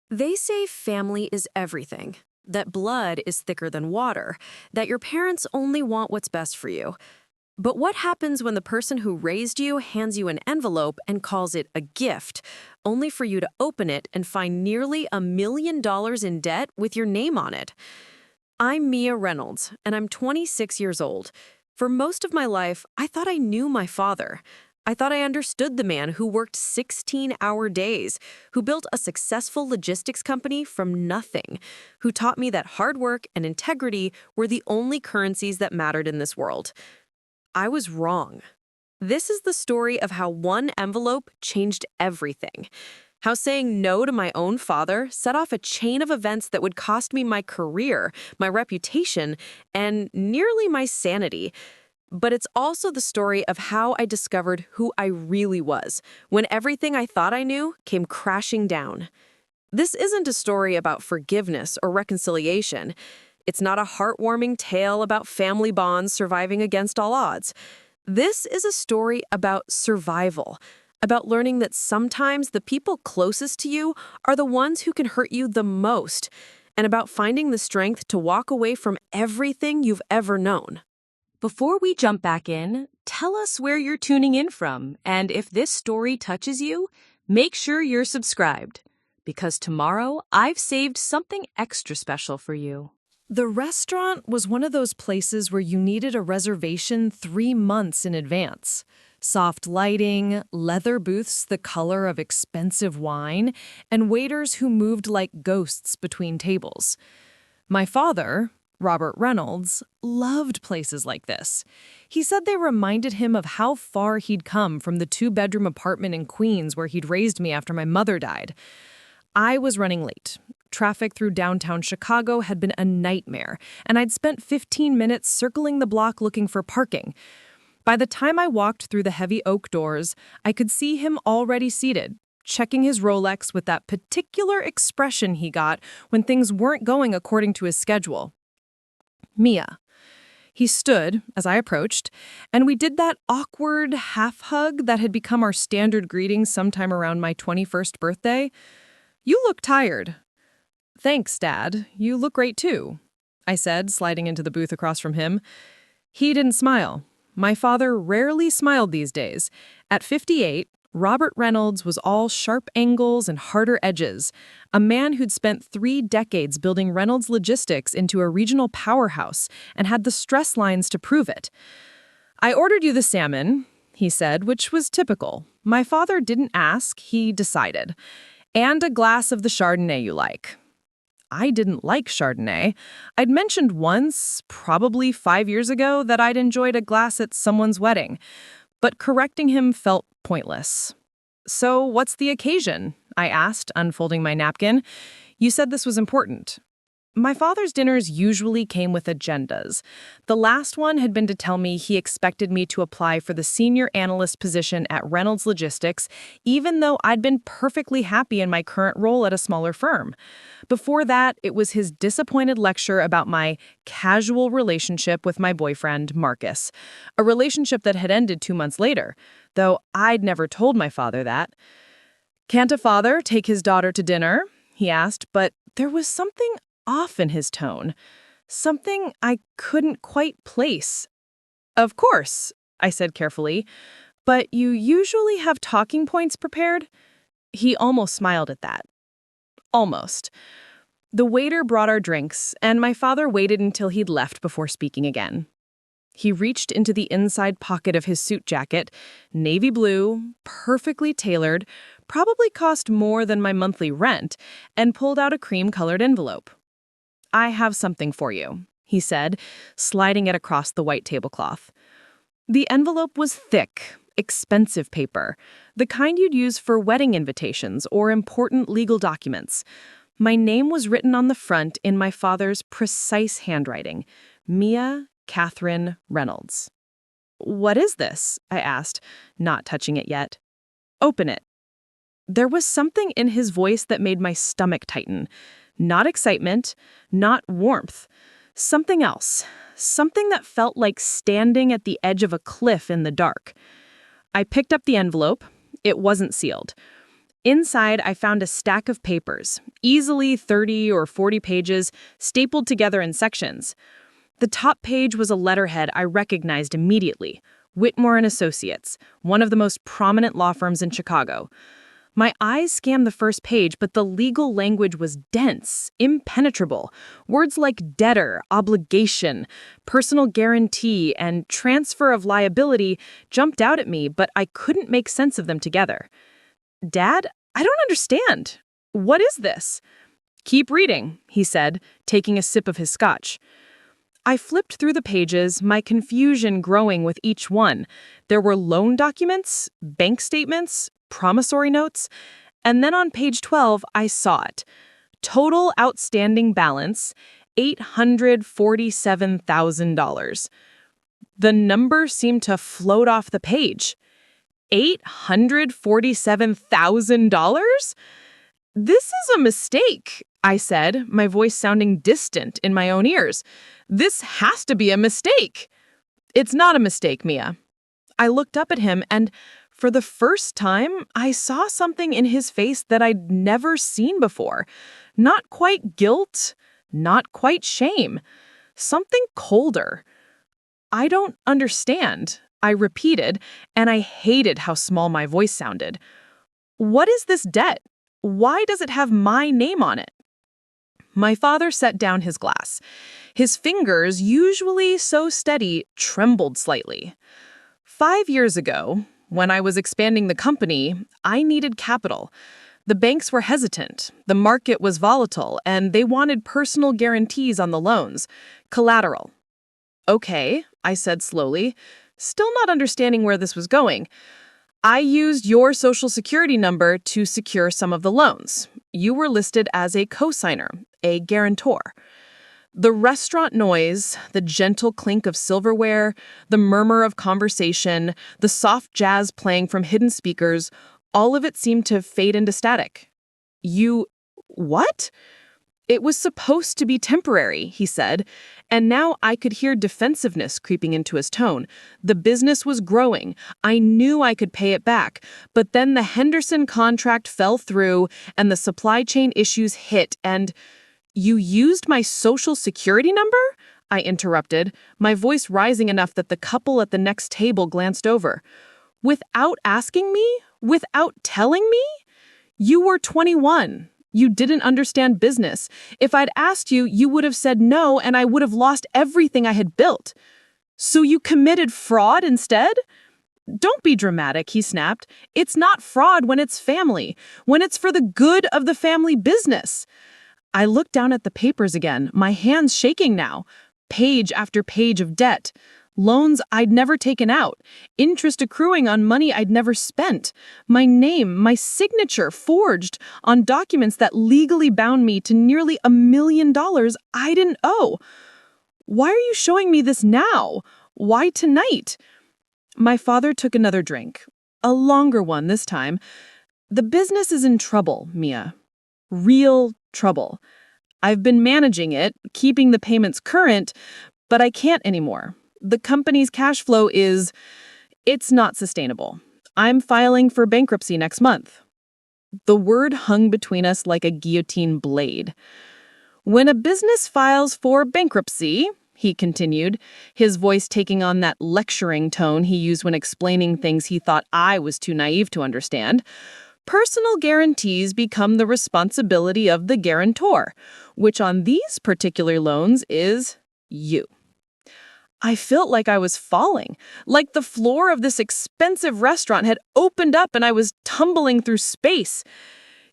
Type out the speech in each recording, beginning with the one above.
They say family is everything, that blood is thicker than water, that your parents only want what's best for you. But what happens when the person who raised you hands you an envelope and calls it a gift, only for you to open it and find nearly $1 million in debt with your name on it? I'm Mia Reynolds, and I'm 26 years old. For most of my life, I thought I knew my father. I thought I understood the man who worked 16-hour days, who built a successful logistics company from nothing, who taught me that hard work and integrity were the only currencies that mattered in this world. I was wrong. This is the story of how one envelope changed everything. How saying no to my own father set off a chain of events that would cost me my career, my reputation, and nearly my sanity. But it's also the story of how I discovered who I really was when everything I thought I knew came crashing down. This isn't a story about forgiveness or reconciliation. It's not a heartwarming tale about family bonds surviving against all odds. This is a story about survival, about learning that sometimes the people closest to you are the ones who can hurt you the most, and about finding the strength to walk away from everything you've ever known. Before we jump back in, tell us where you're tuning in from, and if this story touches you, make sure you're subscribed, because tomorrow I've saved something extra special for you. The restaurant was one of those places where you needed a reservation 3 months in advance. Soft lighting, leather booths the color of expensive wine, and waiters who moved like ghosts between tables. My father, Robert Reynolds, loved places like this. He said they reminded him of how far he'd come from the 2-bedroom apartment in Queens where he'd raised me after my mother died. I was running late. Traffic through downtown Chicago had been a nightmare, and I'd spent 15 minutes circling the block looking for parking. By the time I walked through the heavy oak doors, I could see him already seated, checking his Rolex with that particular expression he got when things weren't going according to his schedule. Mia. He stood as I approached, and we did that awkward half hug that had become our standard greeting sometime around my 21st birthday. "You look tired." "Thanks, Dad. You look great too," I said, sliding into the booth across from him. He didn't smile. My father rarely smiled these days. At 58, Robert Reynolds was all sharp angles and harder edges, a man who'd spent 3 decades building Reynolds Logistics into a regional powerhouse and had the stress lines to prove it. "I ordered you the salmon," he said, which was typical. My father didn't ask, he decided. "And a glass of the Chardonnay you like." I didn't like Chardonnay. I'd mentioned once, probably 5 years ago, that I'd enjoyed a glass at someone's wedding, but correcting him felt pointless. "So what's the occasion?" I asked, unfolding my napkin. "You said this was important." My father's dinners usually came with agendas. The last one had been to tell me he expected me to apply for the senior analyst position at Reynolds Logistics, even though I'd been perfectly happy in my current role at a smaller firm. Before that, it was his disappointed lecture about my casual relationship with my boyfriend, Marcus, a relationship that had ended 2 months later, though I'd never told my father that. "Can't a father take his daughter to dinner?" he asked, but there was something off in his tone, something I couldn't quite place. "Of course," I said carefully, "but you usually have talking points prepared?" He almost smiled at that. Almost. The waiter brought our drinks, and my father waited until he'd left before speaking again. He reached into the inside pocket of his suit jacket, navy blue, perfectly tailored, probably cost more than my monthly rent, and pulled out a cream-colored envelope. "I have something for you," he said, sliding it across the white tablecloth. The envelope was thick, expensive paper, the kind you'd use for wedding invitations or important legal documents. My name was written on the front in my father's precise handwriting, Mia Catherine Reynolds. "What is this?" I asked, not touching it yet. "Open it." There was something in his voice that made my stomach tighten. Not excitement, not warmth. Something else. Something that felt like standing at the edge of a cliff in the dark. I picked up the envelope. It wasn't sealed. Inside, I found a stack of papers, easily 30 or 40 pages, stapled together in sections. The top page was a letterhead I recognized immediately. Whitmore and Associates, one of the most prominent law firms in Chicago. My eyes scanned the first page, but the legal language was dense, impenetrable. Words like debtor, obligation, personal guarantee, and transfer of liability jumped out at me, but I couldn't make sense of them together. Dad, I don't understand. What is this? Keep reading, he said, taking a sip of his scotch. I flipped through the pages, my confusion growing with each one. There were loan documents, bank statements, promissory notes, and then on page 12, I saw it. Total outstanding balance, $847,000. The number seemed to float off the page. $847,000? This is a mistake, I said, my voice sounding distant in my own ears. This has to be a mistake. It's not a mistake, Mia. I looked up at him, and for the first time, I saw something in his face that I'd never seen before. Not quite guilt, not quite shame. Something colder. I don't understand, I repeated, and I hated how small my voice sounded. What is this debt? Why does it have my name on it? My father set down his glass. His fingers, usually so steady, trembled slightly. 5 years ago, when I was expanding the company, I needed capital. The banks were hesitant, the market was volatile, and they wanted personal guarantees on the loans, collateral. Okay, I said slowly, still not understanding where this was going. I used your social security number to secure some of the loans. You were listed as a cosigner, a guarantor. The restaurant noise, the gentle clink of silverware, the murmur of conversation, the soft jazz playing from hidden speakers, all of it seemed to fade into static. What? It was supposed to be temporary, he said, and now I could hear defensiveness creeping into his tone. The business was growing. I knew I could pay it back, but then the Henderson contract fell through and the supply chain issues hit, and you used my social security number? I interrupted, my voice rising enough that the couple at the next table glanced over. Without asking me? Without telling me? You were 21. You didn't understand business. If I'd asked you, you would have said no, and I would have lost everything I had built. So you committed fraud instead? Don't be dramatic, he snapped. It's not fraud when it's family, when it's for the good of the family business. I looked down at the papers again, my hands shaking now. Page after page of debt. Loans I'd never taken out, interest accruing on money I'd never spent, my name, my signature forged on documents that legally bound me to nearly $1 million I didn't owe. Why are you showing me this now? Why tonight? My father took another drink, a longer one this time. The business is in trouble, Mia. Real trouble. I've been managing it, keeping the payments current, but I can't anymore. The company's cash flow it's not sustainable. I'm filing for bankruptcy next month. The word hung between us like a guillotine blade. When a business files for bankruptcy, he continued, his voice taking on that lecturing tone he used when explaining things he thought I was too naive to understand, personal guarantees become the responsibility of the guarantor, which on these particular loans is you. I felt like I was falling, like the floor of this expensive restaurant had opened up and I was tumbling through space.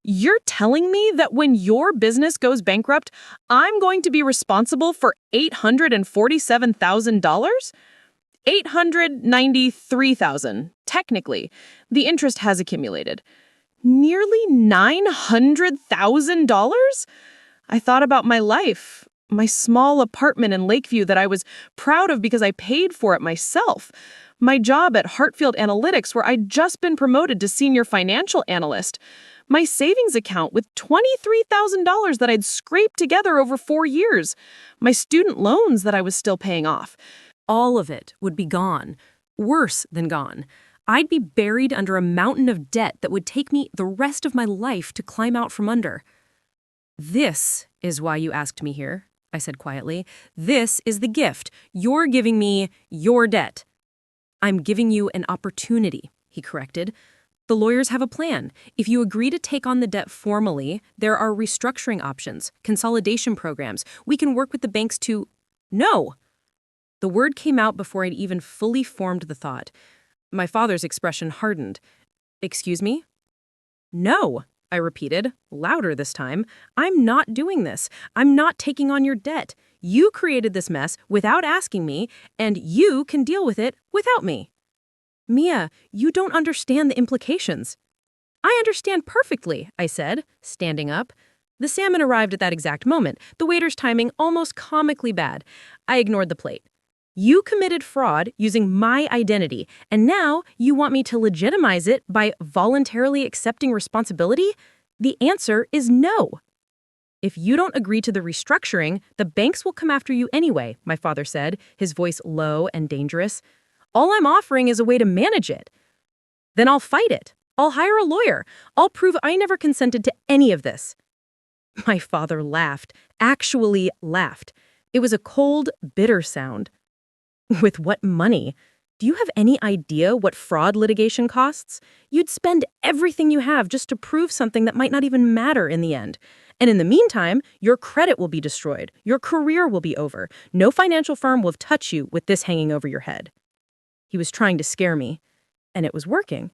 You're telling me that when your business goes bankrupt, I'm going to be responsible for $847,000? $893,000, technically. The interest has accumulated. Nearly $900,000? I thought about my life. My small apartment in Lakeview that I was proud of because I paid for it myself. My job at Hartfield Analytics where I'd just been promoted to senior financial analyst. My savings account with $23,000 that I'd scraped together over 4 years. My student loans that I was still paying off. All of it would be gone. Worse than gone. I'd be buried under a mountain of debt that would take me the rest of my life to climb out from under. "This is why you asked me here," I said quietly. "This is the gift. You're giving me your debt." "I'm giving you an opportunity," he corrected. "The lawyers have a plan. If you agree to take on the debt formally, there are restructuring options, consolidation programs. We can work with the banks to—" "No!" The word came out before I'd even fully formed the thought. My father's expression hardened. "Excuse me?" "No," I repeated, louder this time. "I'm not doing this. I'm not taking on your debt. You created this mess without asking me, and you can deal with it without me." "Mia, you don't understand the implications." "I understand perfectly," I said, standing up. The salmon arrived at that exact moment, the waiter's timing almost comically bad. I ignored the plate. "You committed fraud using my identity, and now you want me to legitimize it by voluntarily accepting responsibility? The answer is no." "If you don't agree to the restructuring, the banks will come after you anyway," my father said, his voice low and dangerous. "All I'm offering is a way to manage it." "Then I'll fight it. I'll hire a lawyer. I'll prove I never consented to any of this." My father laughed, actually laughed. It was a cold, bitter sound. "With what money? Do you have any idea what fraud litigation costs? You'd spend everything you have just to prove something that might not even matter in the end. And in the meantime, your credit will be destroyed. Your career will be over. No financial firm will touch you with this hanging over your head." He was trying to scare me, and it was working.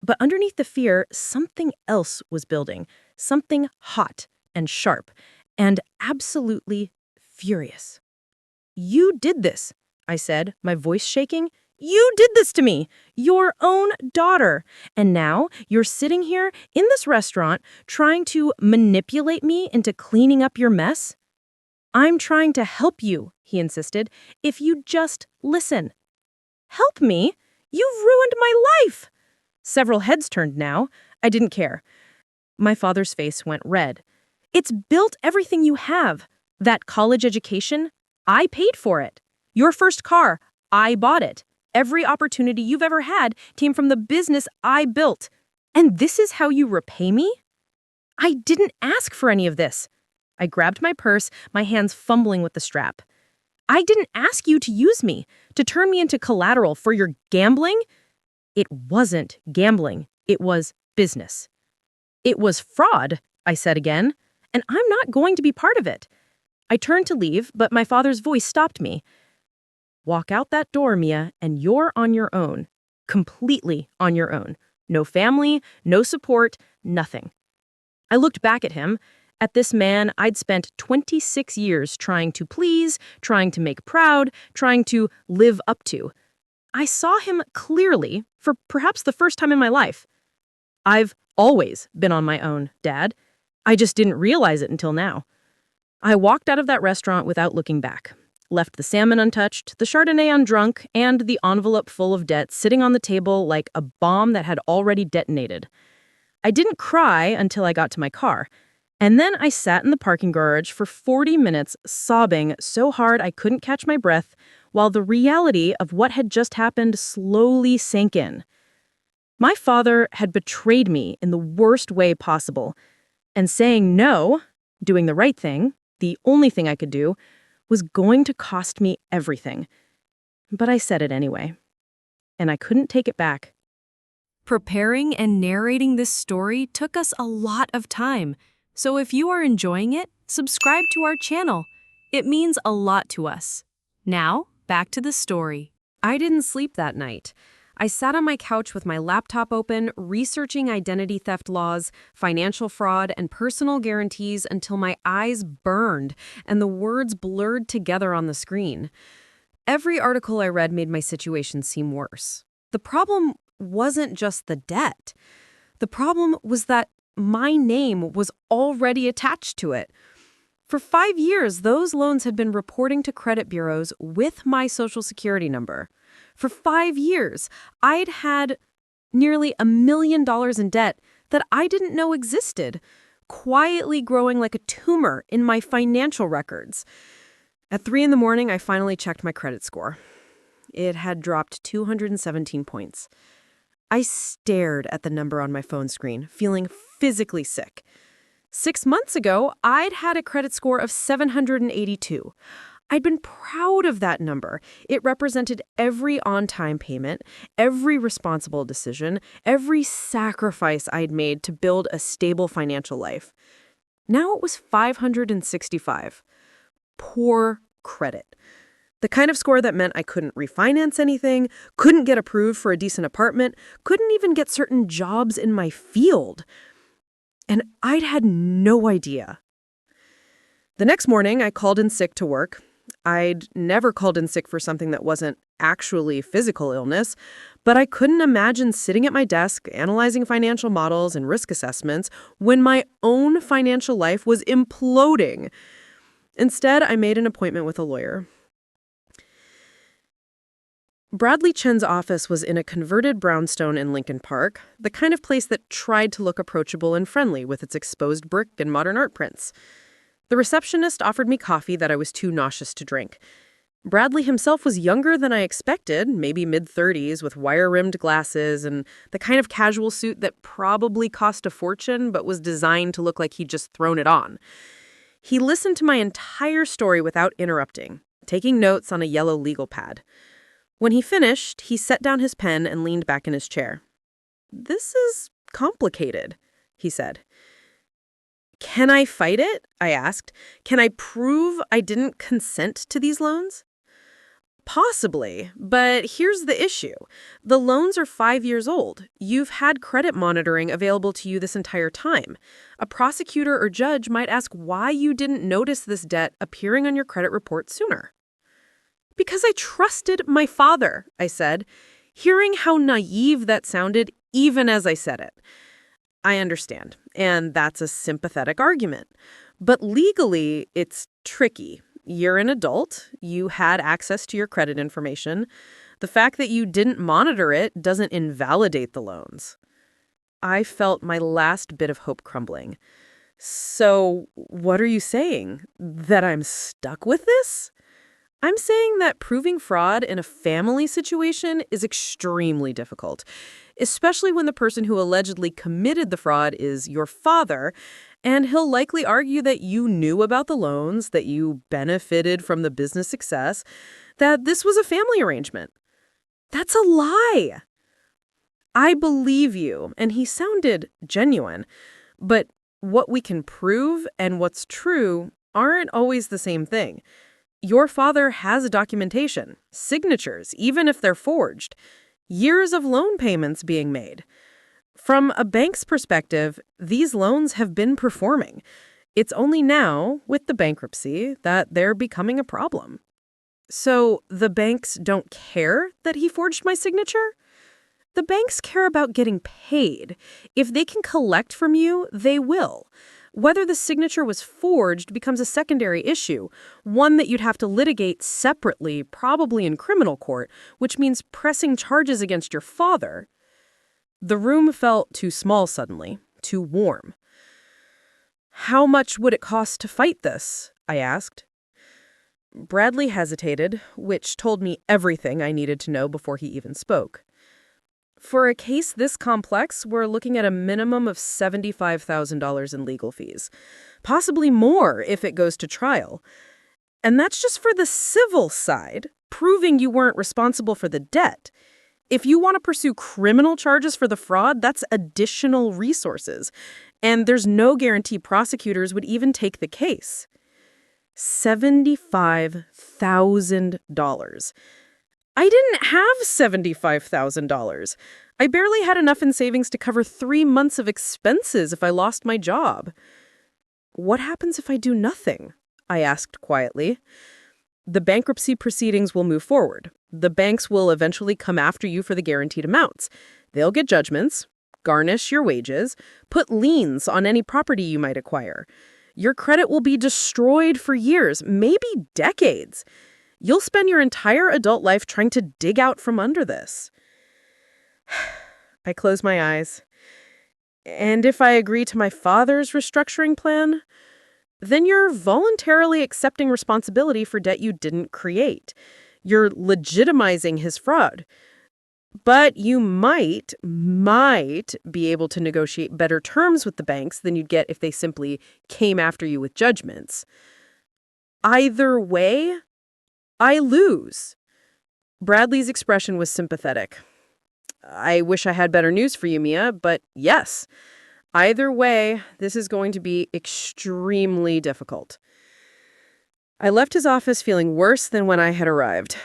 But underneath the fear, something else was building. Something hot and sharp and absolutely furious. "You did this," I said, my voice shaking. "You did this to me, your own daughter. And now you're sitting here in this restaurant trying to manipulate me into cleaning up your mess?" "I'm trying to help you," he insisted, "if you just listen." "Help me? You've ruined my life!" Several heads turned now. I didn't care. My father's face went red. "It's built everything you have. That college education, I paid for it. Your first car, I bought it. Every opportunity you've ever had came from the business I built. And this is how you repay me?" "I didn't ask for any of this." I grabbed my purse, my hands fumbling with the strap. "I didn't ask you to use me, to turn me into collateral for your gambling." "It wasn't gambling. It was business." "It was fraud," I said again, "and I'm not going to be part of it." I turned to leave, but my father's voice stopped me. "Walk out that door, Mia, and you're on your own. Completely on your own. No family, no support, nothing." I looked back at him, at this man I'd spent 26 years trying to please, trying to make proud, trying to live up to. I saw him clearly, for perhaps the first time in my life. "I've always been on my own, Dad. I just didn't realize it until now." I walked out of that restaurant without looking back. Left the salmon untouched, the Chardonnay undrunk, and the envelope full of debt sitting on the table like a bomb that had already detonated. I didn't cry until I got to my car. And then I sat in the parking garage for 40 minutes sobbing so hard I couldn't catch my breath while the reality of what had just happened slowly sank in. My father had betrayed me in the worst way possible, and saying no, doing the right thing, the only thing I could do, was going to cost me everything. But I said it anyway, and I couldn't take it back. Preparing and narrating this story took us a lot of time, so if you are enjoying it, subscribe to our channel. It means a lot to us. Now, back to the story. I didn't sleep that night. I sat on my couch with my laptop open, researching identity theft laws, financial fraud, and personal guarantees until my eyes burned and the words blurred together on the screen. Every article I read made my situation seem worse. The problem wasn't just the debt. The problem was that my name was already attached to it. For 5 years, those loans had been reporting to credit bureaus with my Social Security number. For 5 years, I'd had nearly $1 million in debt that I didn't know existed, quietly growing like a tumor in my financial records. At 3 a.m, I finally checked my credit score. It had dropped 217 points. I stared at the number on my phone screen, feeling physically sick. 6 months ago, I'd had a credit score of 782. I'd been proud of that number. It represented every on-time payment, every responsible decision, every sacrifice I'd made to build a stable financial life. Now it was 565. Poor credit. The kind of score that meant I couldn't refinance anything, couldn't get approved for a decent apartment, couldn't even get certain jobs in my field. And I'd had no idea. The next morning, I called in sick to work. I'd never called in sick for something that wasn't actually physical illness, but I couldn't imagine sitting at my desk analyzing financial models and risk assessments when my own financial life was imploding. Instead, I made an appointment with a lawyer. Bradley Chen's office was in a converted brownstone in Lincoln Park, the kind of place that tried to look approachable and friendly with its exposed brick and modern art prints. The receptionist offered me coffee that I was too nauseous to drink. Bradley himself was younger than I expected, maybe mid-30s, with wire-rimmed glasses and the kind of casual suit that probably cost a fortune but was designed to look like he'd just thrown it on. He listened to my entire story without interrupting, taking notes on a yellow legal pad. When he finished, he set down his pen and leaned back in his chair. "This is complicated," he said. "Can I fight it?" I asked. "Can I prove I didn't consent to these loans?" "Possibly, but here's the issue. The loans are 5 years old. You've had credit monitoring available to you this entire time. A prosecutor or judge might ask why you didn't notice this debt appearing on your credit report sooner." "Because I trusted my father," I said, hearing how naive that sounded even as I said it. I understand, and that's a sympathetic argument. But legally, it's tricky. You're an adult. You had access to your credit information. The fact that you didn't monitor it doesn't invalidate the loans. I felt my last bit of hope crumbling. So, what are you saying? That I'm stuck with this? I'm saying that proving fraud in a family situation is extremely difficult, especially when the person who allegedly committed the fraud is your father, and he'll likely argue that you knew about the loans, that you benefited from the business success, that this was a family arrangement. That's a lie. I believe you, and he sounded genuine, but what we can prove and what's true aren't always the same thing. Your father has documentation, signatures, even if they're forged, years of loan payments being made. From a bank's perspective, these loans have been performing. It's only now, with the bankruptcy, that they're becoming a problem. So the banks don't care that he forged my signature? The banks care about getting paid. If they can collect from you, they will. Whether the signature was forged becomes a secondary issue, one that you'd have to litigate separately, probably in criminal court, which means pressing charges against your father. The room felt too small suddenly, too warm. "How much would it cost to fight this?" I asked. Bradley hesitated, which told me everything I needed to know before he even spoke. "For a case this complex, we're looking at a minimum of $75,000 in legal fees. Possibly more if it goes to trial. And that's just for the civil side, proving you weren't responsible for the debt. If you want to pursue criminal charges for the fraud, that's additional resources. And there's no guarantee prosecutors would even take the case." $75,000. I didn't have $75,000. I barely had enough in savings to cover 3 months of expenses if I lost my job. "What happens if I do nothing?" I asked quietly. "The bankruptcy proceedings will move forward. The banks will eventually come after you for the guaranteed amounts. They'll get judgments, garnish your wages, put liens on any property you might acquire. Your credit will be destroyed for years, maybe decades. You'll spend your entire adult life trying to dig out from under this." I closed my eyes. "And if I agree to my father's restructuring plan? Then you're voluntarily accepting responsibility for debt you didn't create. You're legitimizing his fraud. But you might be able to negotiate better terms with the banks than you'd get if they simply came after you with judgments. Either way, I lose. Bradley's expression was sympathetic. I wish I had better news for you, Mia, but yes, either way, this is going to be extremely difficult. I left his office feeling worse than when I had arrived.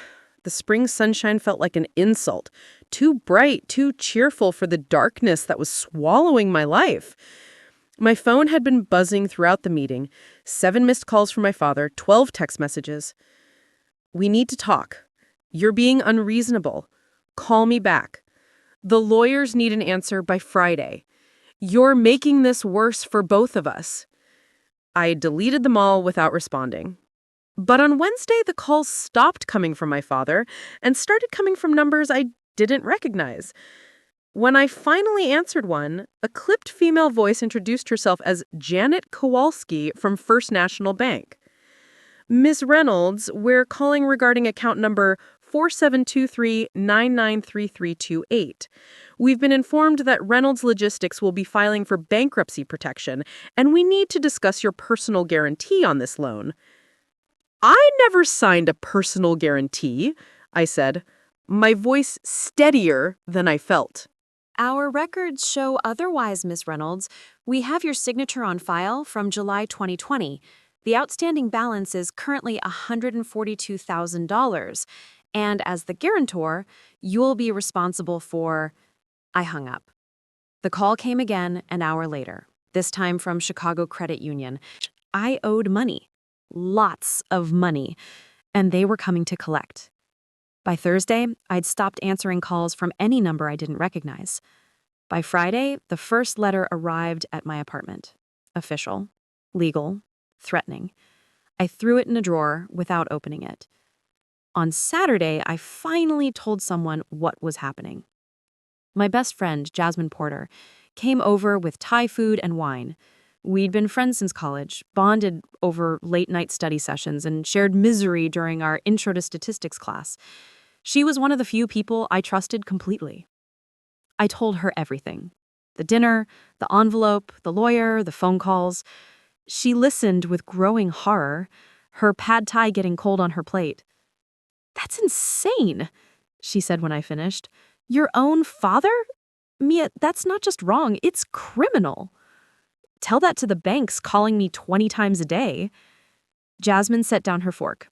The spring sunshine felt like an insult, too bright, too cheerful for the darkness that was swallowing my life. My phone had been buzzing throughout the meeting, 7 missed calls from my father, 12 text messages. We need to talk. You're being unreasonable. Call me back. The lawyers need an answer by Friday. You're making this worse for both of us. I deleted them all without responding. But on Wednesday, the calls stopped coming from my father and started coming from numbers I didn't recognize. When I finally answered one, a clipped female voice introduced herself as Janet Kowalski from First National Bank. Ms. Reynolds, we're calling regarding account number 4723993328. We've been informed that Reynolds Logistics will be filing for bankruptcy protection, and we need to discuss your personal guarantee on this loan. I never signed a personal guarantee, I said, my voice steadier than I felt. Our records show otherwise, Ms. Reynolds. We have your signature on file from July 2020. The outstanding balance is currently $142,000, and as the guarantor, you'll be responsible for... I hung up. The call came again an hour later, this time from Chicago Credit Union. I owed money. Lots of money, and they were coming to collect. By Thursday, I'd stopped answering calls from any number I didn't recognize. By Friday, the first letter arrived at my apartment. Official, legal, threatening. I threw it in a drawer without opening it. On Saturday, I finally told someone what was happening. My best friend, Jasmine Porter, came over with Thai food and wine. We'd been friends since college, bonded over late-night study sessions, and shared misery during our Intro to Statistics class. She was one of the few people I trusted completely. I told her everything. The dinner, the envelope, the lawyer, the phone calls. She listened with growing horror, her pad thai getting cold on her plate. "That's insane," she said when I finished. "Your own father? Mia, that's not just wrong, it's criminal. Tell that to the banks calling me 20 times a day." Jasmine set down her fork.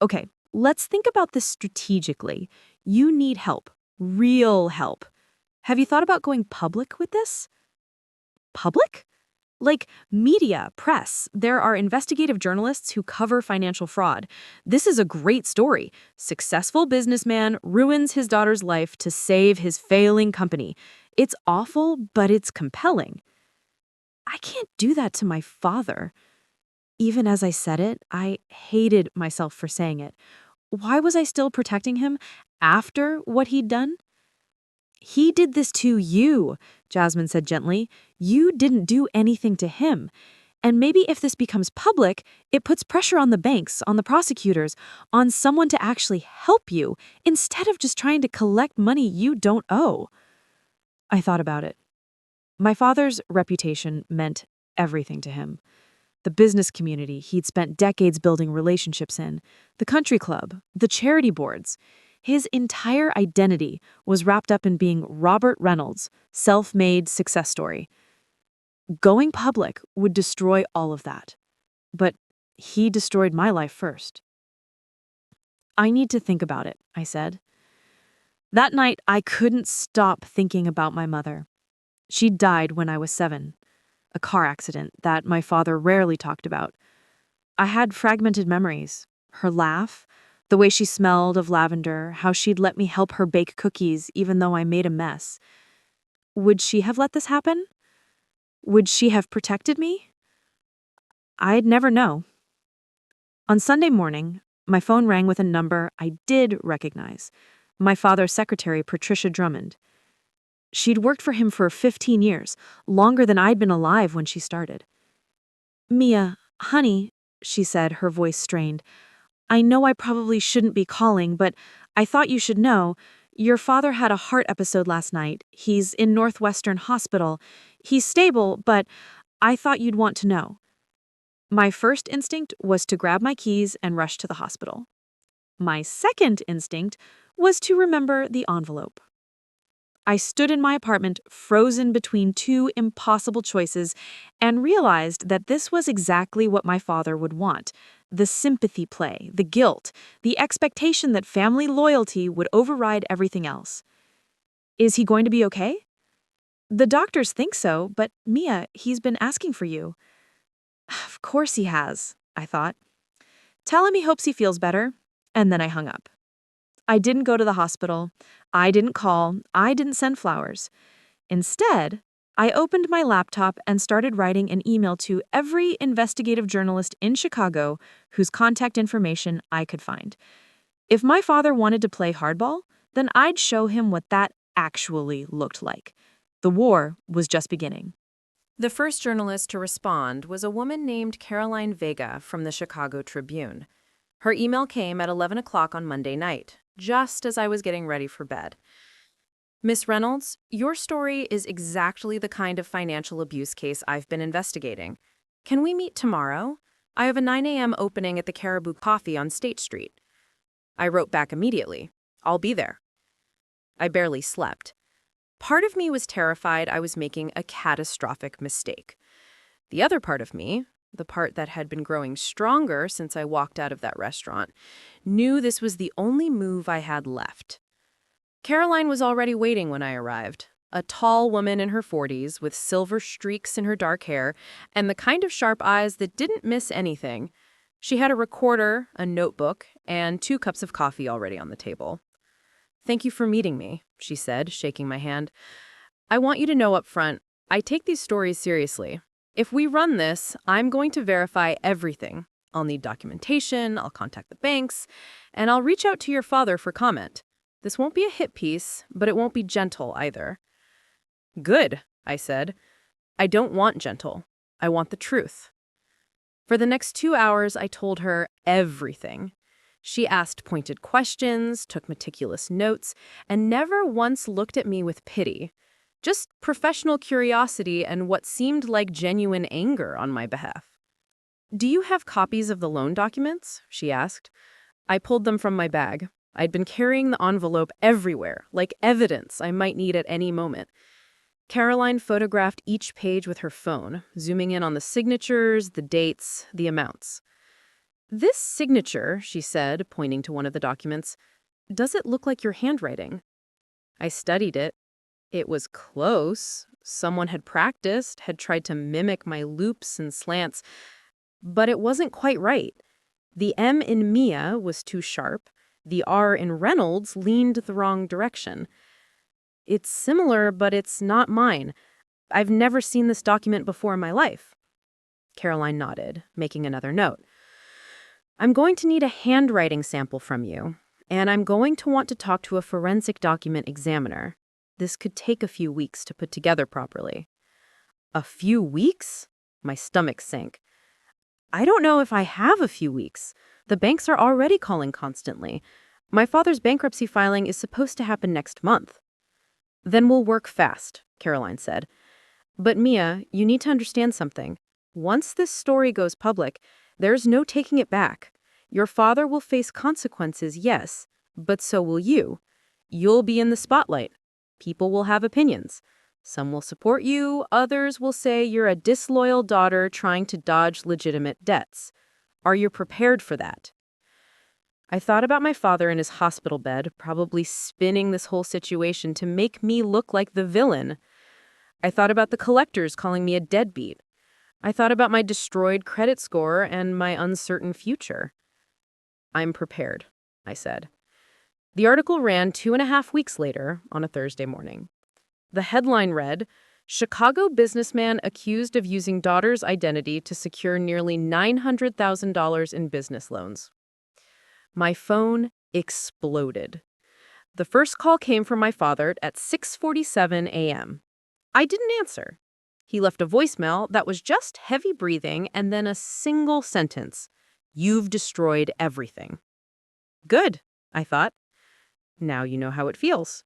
"Okay, let's think about this strategically. You need help. Real help. Have you thought about going public with this?" Public? Like media, press. There are investigative journalists who cover financial fraud. This is a great story. Successful businessman ruins his daughter's life to save his failing company. It's awful, but it's compelling. I can't do that to my father. Even as I said it, I hated myself for saying it. Why was I still protecting him after what he'd done? "He did this to you," Jasmine said gently. "You didn't do anything to him. And maybe if this becomes public, it puts pressure on the banks, on the prosecutors, on someone to actually help you, instead of just trying to collect money you don't owe." I thought about it. My father's reputation meant everything to him. The business community he'd spent decades building relationships in, the country club, the charity boards. His entire identity was wrapped up in being Robert Reynolds' self-made success story. Going public would destroy all of that. But he destroyed my life first. "I need to think about it," I said. That night, I couldn't stop thinking about my mother. She died when I was 7, a car accident that my father rarely talked about. I had fragmented memories, her laugh, the way she smelled of lavender, how she'd let me help her bake cookies even though I made a mess. Would she have let this happen? Would she have protected me? I'd never know. On Sunday morning, my phone rang with a number I did recognize, my father's secretary, Patricia Drummond. She'd worked for him for 15 years, longer than I'd been alive when she started. "Mia, honey," she said, her voice strained, "I know I probably shouldn't be calling, but I thought you should know. Your father had a heart episode last night. He's in Northwestern Hospital. He's stable, but I thought you'd want to know. My first instinct was to grab my keys and rush to the hospital. My second instinct was to remember the envelope. I stood in my apartment, frozen between two impossible choices, and realized that this was exactly what my father would want: the sympathy play, the guilt, the expectation that family loyalty would override everything else. Is he going to be okay? The doctors think so, but Mia, he's been asking for you. Of course he has, I thought. Tell him he hopes he feels better, and then I hung up. I didn't go to the hospital. I didn't call. I didn't send flowers. Instead, I opened my laptop and started writing an email to every investigative journalist in Chicago whose contact information I could find. If my father wanted to play hardball, then I'd show him what that actually looked like. The war was just beginning. The first journalist to respond was a woman named Caroline Vega from the Chicago Tribune. Her email came at 11 o'clock on Monday night, just as I was getting ready for bed. Miss Reynolds, your story is exactly the kind of financial abuse case I've been investigating. Can we meet tomorrow? I have a 9 a.m. opening at the Caribou Coffee on State Street. I wrote back immediately. I'll be there. I barely slept. Part of me was terrified I was making a catastrophic mistake. The other part of me, the part that had been growing stronger since I walked out of that restaurant, knew this was the only move I had left. Caroline was already waiting when I arrived, a tall woman in her 40s with silver streaks in her dark hair and the kind of sharp eyes that didn't miss anything. She had a recorder, a notebook, and 2 cups of coffee already on the table. "Thank you for meeting me," she said, shaking my hand. "I want you to know up front, I take these stories seriously. If we run this, I'm going to verify everything. I'll need documentation, I'll contact the banks, and I'll reach out to your father for comment. This won't be a hit piece, but it won't be gentle either." "Good," I said. "I don't want gentle. I want the truth." For the next 2 hours, I told her everything. She asked pointed questions, took meticulous notes, and never once looked at me with pity. Just professional curiosity and what seemed like genuine anger on my behalf. "Do you have copies of the loan documents?" she asked. I pulled them from my bag. I'd been carrying the envelope everywhere, like evidence I might need at any moment. Caroline photographed each page with her phone, zooming in on the signatures, the dates, the amounts. "This signature," she said, pointing to one of the documents, "does it look like your handwriting?" I studied it. It was close. Someone had practiced, had tried to mimic my loops and slants, but it wasn't quite right. The M in Mia was too sharp. The R in Reynolds leaned the wrong direction. "It's similar, but it's not mine. I've never seen this document before in my life." Caroline nodded, making another note. "I'm going to need a handwriting sample from you, and I'm going to want to talk to a forensic document examiner. This could take a few weeks to put together properly." "A few weeks?" My stomach sank. "I don't know if I have a few weeks. The banks are already calling constantly. My father's bankruptcy filing is supposed to happen next month." "Then we'll work fast," Caroline said. "But Mia, you need to understand something. Once this story goes public, there's no taking it back. Your father will face consequences, yes, but so will you. You'll be in the spotlight. People will have opinions. Some will support you, others will say you're a disloyal daughter trying to dodge legitimate debts. Are you prepared for that?" I thought about my father in his hospital bed, probably spinning this whole situation to make me look like the villain. I thought about the collectors calling me a deadbeat. I thought about my destroyed credit score and my uncertain future. "I'm prepared," I said. The article ran 2.5 weeks later on a Thursday morning. The headline read, "Chicago businessman accused of using daughter's identity to secure nearly $900,000 in business loans." My phone exploded. The first call came from my father at 6:47 a.m. I didn't answer. He left a voicemail that was just heavy breathing and then a single sentence: "You've destroyed everything." Good, I thought. Now you know how it feels.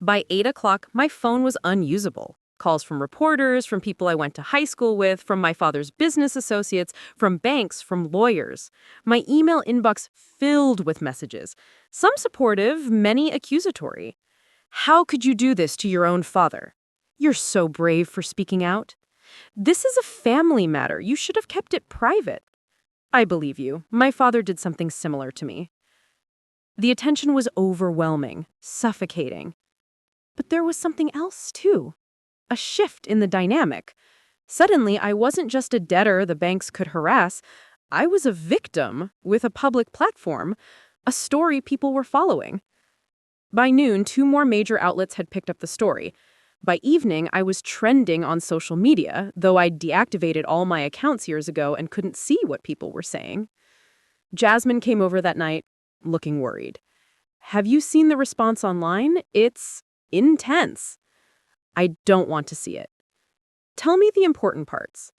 By 8 o'clock, my phone was unusable. Calls from reporters, from people I went to high school with, from my father's business associates, from banks, from lawyers. My email inbox filled with messages. Some supportive, many accusatory. How could you do this to your own father? You're so brave for speaking out. This is a family matter. You should have kept it private. I believe you. My father did something similar to me. The attention was overwhelming, suffocating. But there was something else, too. A shift in the dynamic. Suddenly, I wasn't just a debtor the banks could harass. I was a victim with a public platform, a story people were following. By noon, 2 more major outlets had picked up the story. By evening, I was trending on social media, though I'd deactivated all my accounts years ago and couldn't see what people were saying. Jasmine came over that night, looking worried. Have you seen the response online? It's intense. I don't want to see it. Tell me the important parts.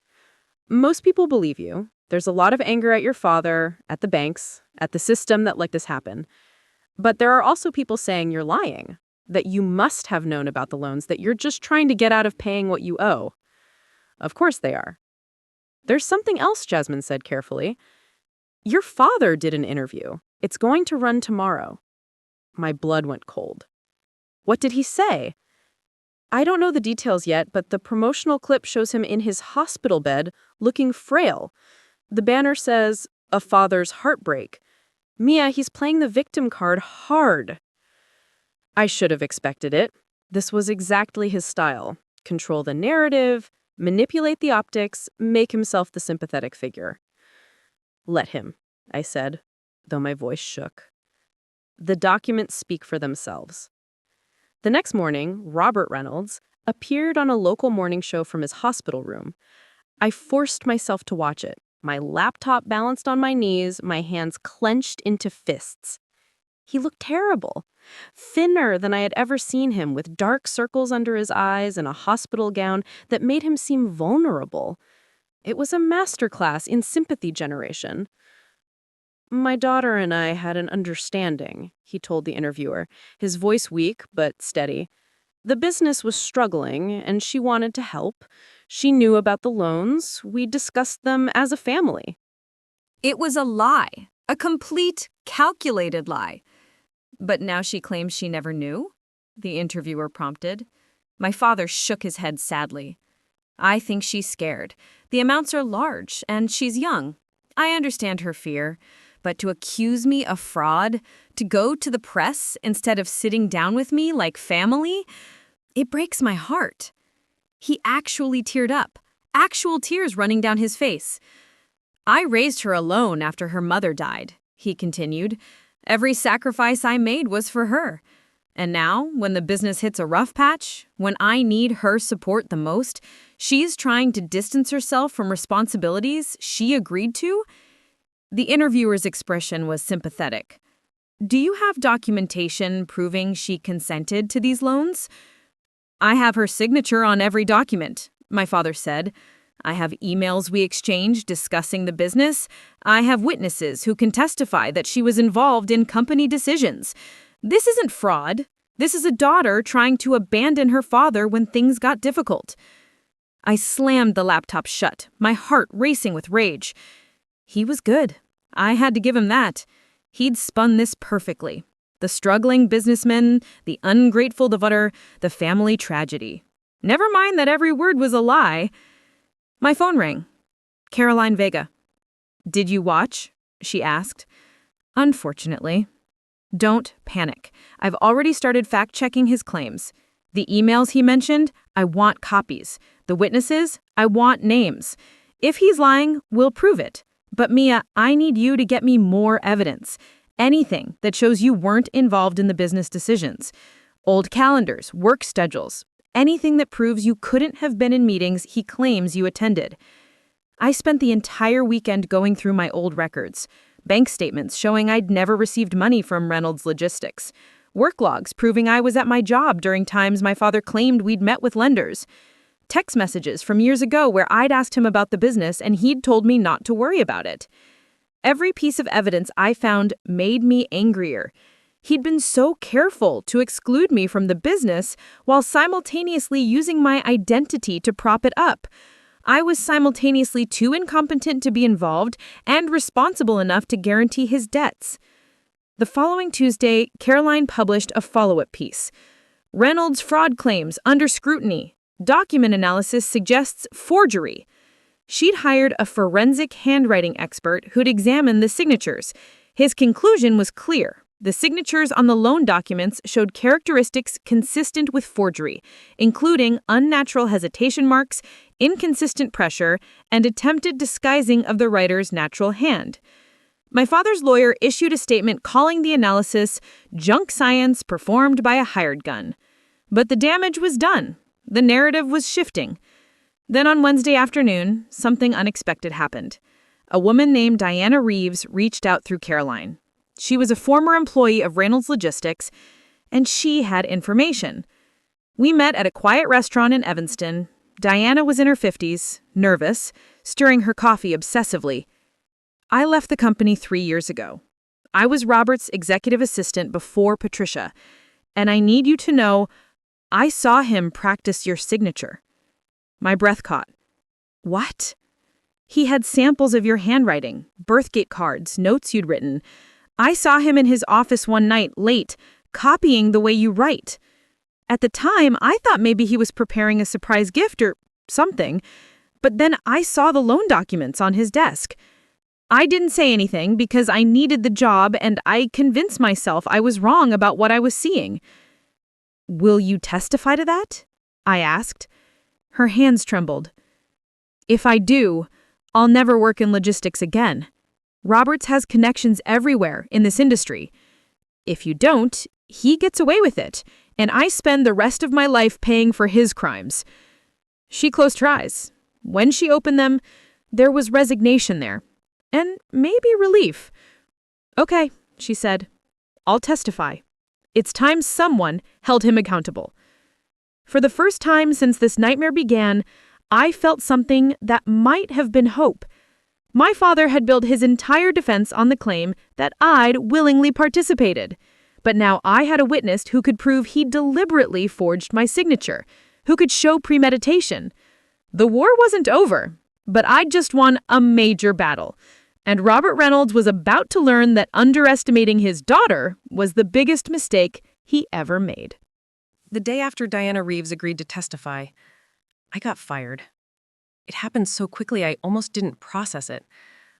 Most people believe you. There's a lot of anger at your father, at the banks, at the system that let this happen. But there are also people saying you're lying, that you must have known about the loans, that you're just trying to get out of paying what you owe. Of course they are. There's something else, Jasmine said carefully. Your father did an interview. It's going to run tomorrow. My blood went cold. What did he say? I don't know the details yet, but the promotional clip shows him in his hospital bed, looking frail. The banner says, "A father's heartbreak." Mia, he's playing the victim card hard. I should have expected it. This was exactly his style. Control the narrative, manipulate the optics, make himself the sympathetic figure. Let him, I said, though my voice shook. The documents speak for themselves. The next morning, Robert Reynolds appeared on a local morning show from his hospital room. I forced myself to watch it, my laptop balanced on my knees, my hands clenched into fists. He looked terrible, thinner than I had ever seen him, with dark circles under his eyes and a hospital gown that made him seem vulnerable. It was a masterclass in sympathy generation. My daughter and I had an understanding, he told the interviewer, his voice weak but steady. The business was struggling, and she wanted to help. She knew about the loans. We discussed them as a family. It was a lie, a complete, calculated lie. But now she claims she never knew? The interviewer prompted. My father shook his head sadly. I think she's scared. The amounts are large, and she's young. I understand her fear. But to accuse me of fraud, to go to the press instead of sitting down with me like family, it breaks my heart. He actually teared up, actual tears running down his face. I raised her alone after her mother died, he continued. Every sacrifice I made was for her. And now, when the business hits a rough patch, when I need her support the most, she's trying to distance herself from responsibilities she agreed to. The interviewer's expression was sympathetic. Do you have documentation proving she consented to these loans? I have her signature on every document, my father said. I have emails we exchanged discussing the business. I have witnesses who can testify that she was involved in company decisions. This isn't fraud. This is a daughter trying to abandon her father when things got difficult. I slammed the laptop shut, my heart racing with rage. He was good. I had to give him that. He'd spun this perfectly. The struggling businessman, the ungrateful devoter, the family tragedy. Never mind that every word was a lie. My phone rang. Caroline Vega. Did you watch? She asked. Unfortunately. Don't panic. I've already started fact-checking his claims. The emails he mentioned, I want copies. The witnesses, I want names. If he's lying, we'll prove it. But Mia, I need you to get me more evidence. Anything that shows you weren't involved in the business decisions. Old calendars, work schedules, anything that proves you couldn't have been in meetings he claims you attended. I spent the entire weekend going through my old records. Bank statements showing I'd never received money from Reynolds Logistics. Work logs proving I was at my job during times my father claimed we'd met with lenders. Text messages from years ago where I'd asked him about the business and he'd told me not to worry about it. Every piece of evidence I found made me angrier. He'd been so careful to exclude me from the business while simultaneously using my identity to prop it up. I was simultaneously too incompetent to be involved and responsible enough to guarantee his debts. The following Tuesday, Caroline published a follow-up piece. Reynolds' fraud claims under scrutiny. Document analysis suggests forgery. She'd hired a forensic handwriting expert who'd examined the signatures. His conclusion was clear. The signatures on the loan documents showed characteristics consistent with forgery, including unnatural hesitation marks, inconsistent pressure, and attempted disguising of the writer's natural hand. My father's lawyer issued a statement calling the analysis junk science performed by a hired gun. But the damage was done. The narrative was shifting. Then on Wednesday afternoon, something unexpected happened. A woman named Diana Reeves reached out through Caroline. She was a former employee of Reynolds Logistics, and she had information. We met at a quiet restaurant in Evanston. Diana was in her 50s, nervous, stirring her coffee obsessively. I left the company 3 years ago. I was Robert's executive assistant before Patricia, and I need you to know I saw him practice your signature. My breath caught. What? He had samples of your handwriting, birthgate cards, notes you'd written. I saw him in his office one night, late, copying the way you write. At the time, I thought maybe he was preparing a surprise gift or something, but then I saw the loan documents on his desk. I didn't say anything because I needed the job and I convinced myself I was wrong about what I was seeing. Will you testify to that? I asked. Her hands trembled. If I do, I'll never work in logistics again. Roberts has connections everywhere in this industry. If you don't, he gets away with it, and I spend the rest of my life paying for his crimes. She closed her eyes. When she opened them, there was resignation there, and maybe relief. Okay, she said. I'll testify. It's time someone held him accountable. For the first time since this nightmare began, I felt something that might have been hope. My father had built his entire defense on the claim that I'd willingly participated. But now I had a witness who could prove he deliberately forged my signature, who could show premeditation. The war wasn't over, but I'd just won a major battle. And Robert Reynolds was about to learn that underestimating his daughter was the biggest mistake he ever made. The day after Diana Reeves agreed to testify, I got fired. It happened so quickly I almost didn't process it.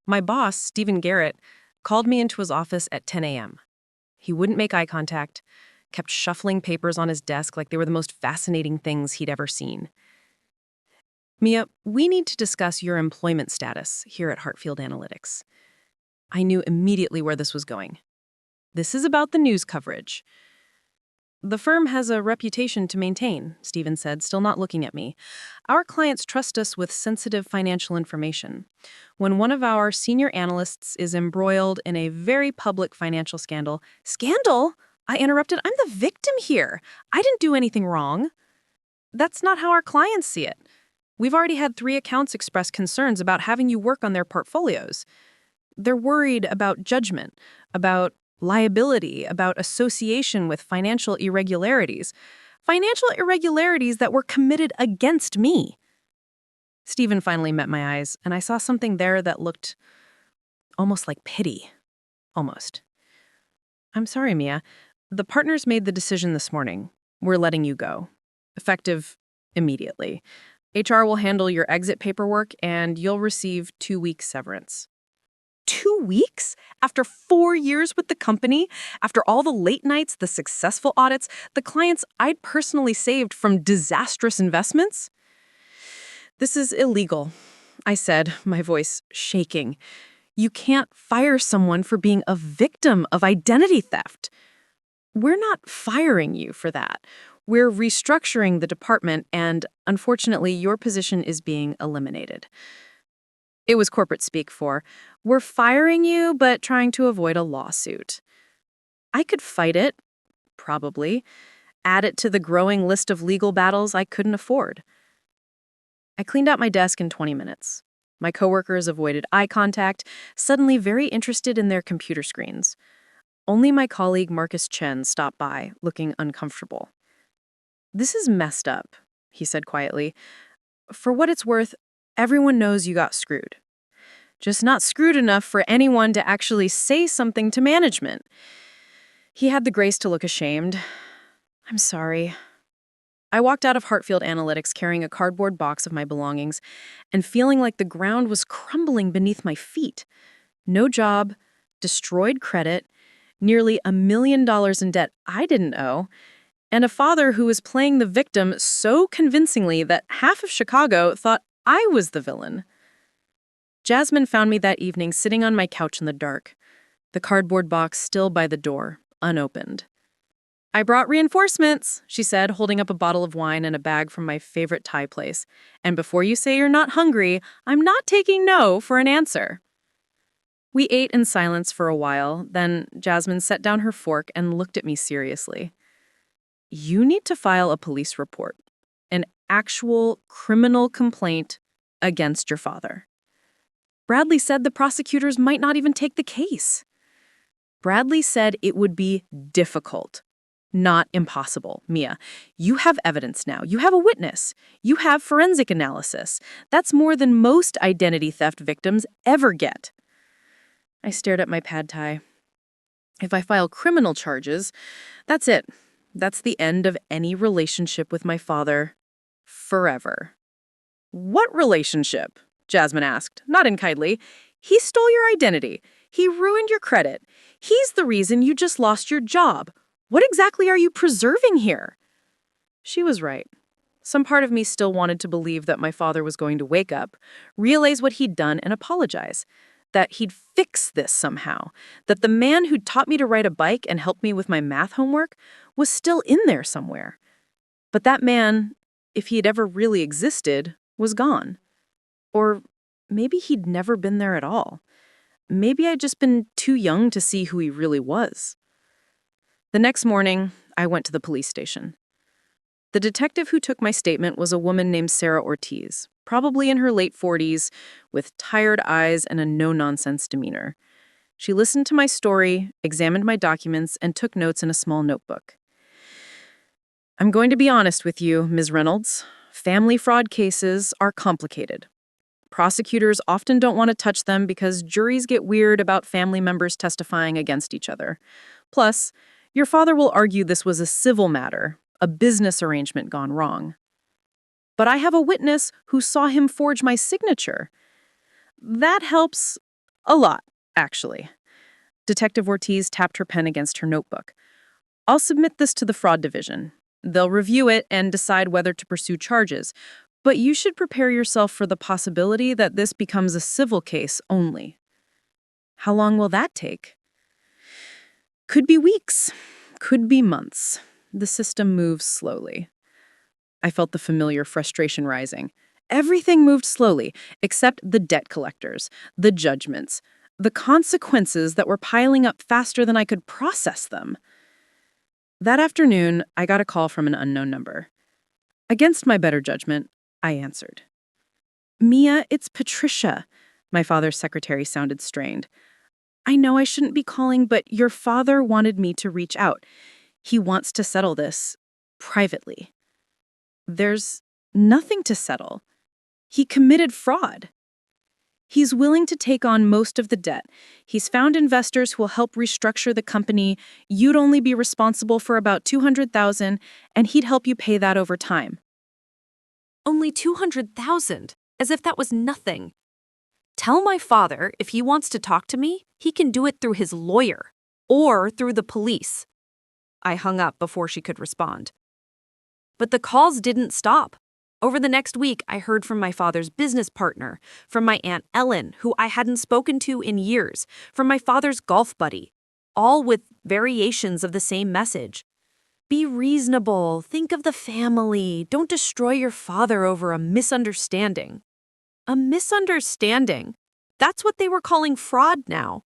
My boss, Stephen Garrett, called me into his office at 10 a.m. He wouldn't make eye contact, kept shuffling papers on his desk like they were the most fascinating things he'd ever seen. Mia, we need to discuss your employment status here at Hartfield Analytics. I knew immediately where this was going. This is about the news coverage. The firm has a reputation to maintain, Stephen said, still not looking at me. Our clients trust us with sensitive financial information. When one of our senior analysts is embroiled in a very public financial scandal— Scandal? I interrupted. I'm the victim here. I didn't do anything wrong. That's not how our clients see it. We've already had 3 accounts express concerns about having you work on their portfolios. They're worried about judgment, about liability, about association with financial irregularities that were committed against me. Stephen finally met my eyes, and I saw something there that looked almost like pity. Almost. I'm sorry, Mia. The partners made the decision this morning. We're letting you go. Effective immediately. HR will handle your exit paperwork, and you'll receive 2 weeks severance. 2 weeks? After 4 years with the company? After all the late nights, the successful audits, the clients I'd personally saved from disastrous investments? This is illegal, I said, my voice shaking. You can't fire someone for being a victim of identity theft. We're not firing you for that. We're restructuring the department, and unfortunately, your position is being eliminated. It was corporate speak for, we're firing you, but trying to avoid a lawsuit. I could fight it, probably, add it to the growing list of legal battles I couldn't afford. I cleaned out my desk in 20 minutes. My coworkers avoided eye contact, suddenly very interested in their computer screens. Only my colleague Marcus Chen stopped by, looking uncomfortable. "This is messed up," he said quietly. "For what it's worth, everyone knows you got screwed. Just not screwed enough for anyone to actually say something to management." He had the grace to look ashamed. "I'm sorry." I walked out of Hartfield Analytics carrying a cardboard box of my belongings and feeling like the ground was crumbling beneath my feet. No job, destroyed credit, nearly $1 million in debt I didn't owe, and a father who was playing the victim so convincingly that half of Chicago thought I was the villain. Jasmine found me that evening sitting on my couch in the dark, the cardboard box still by the door, unopened. "I brought reinforcements," she said, holding up a bottle of wine and a bag from my favorite Thai place. "And before you say you're not hungry, I'm not taking no for an answer." We ate in silence for a while, then Jasmine set down her fork and looked at me seriously. "You need to file a police report, an actual criminal complaint against your father." Bradley said the prosecutors might not even take the case. Bradley said it would be difficult. Not impossible, Mia. You have evidence now. You have a witness. You have forensic analysis. That's more than most identity theft victims ever get. I stared at my pad thai. If I file criminal charges, that's it. That's the end of any relationship with my father. Forever. "What relationship?" Jasmine asked, not unkindly. "He stole your identity. He ruined your credit. He's the reason you just lost your job. What exactly are you preserving here?" She was right. Some part of me still wanted to believe that my father was going to wake up, realize what he'd done, and apologize. That he'd fix this somehow. That the man who taught me to ride a bike and helped me with my math homework was still in there somewhere. But that man, if he had ever really existed, was gone. Or maybe he'd never been there at all. Maybe I'd just been too young to see who he really was. The next morning, I went to the police station. The detective who took my statement was a woman named Sarah Ortiz, probably in her late 40s, with tired eyes and a no-nonsense demeanor. She listened to my story, examined my documents, and took notes in a small notebook. "I'm going to be honest with you, Ms. Reynolds. Family fraud cases are complicated. Prosecutors often don't want to touch them because juries get weird about family members testifying against each other. Plus, your father will argue this was a civil matter, a business arrangement gone wrong. But I have a witness who saw him forge my signature. That helps a lot, actually." Detective Ortiz tapped her pen against her notebook. "I'll submit this to the fraud division. They'll review it and decide whether to pursue charges. But you should prepare yourself for the possibility that this becomes a civil case only." "How long will that take?" "Could be weeks. Could be months. The system moves slowly." I felt the familiar frustration rising. Everything moved slowly, except the debt collectors, the judgments, the consequences that were piling up faster than I could process them. That afternoon, I got a call from an unknown number. Against my better judgment, I answered. "Mia, it's Patricia." My father's secretary sounded strained. "I know I shouldn't be calling, but your father wanted me to reach out. He wants to settle this privately." "There's nothing to settle. He committed fraud." "He's willing to take on most of the debt. He's found investors who will help restructure the company. You'd only be responsible for about $200,000, and he'd help you pay that over time." Only $200,000, as if that was nothing. Tell my father if he wants to talk to me, he can do it through his lawyer or through the police. I hung up before she could respond. But the calls didn't stop. Over the next week, I heard from my father's business partner, from my Aunt Ellen, who I hadn't spoken to in years, from my father's golf buddy, all with variations of the same message. Be reasonable, think of the family, don't destroy your father over a misunderstanding. A misunderstanding? That's what they were calling fraud now.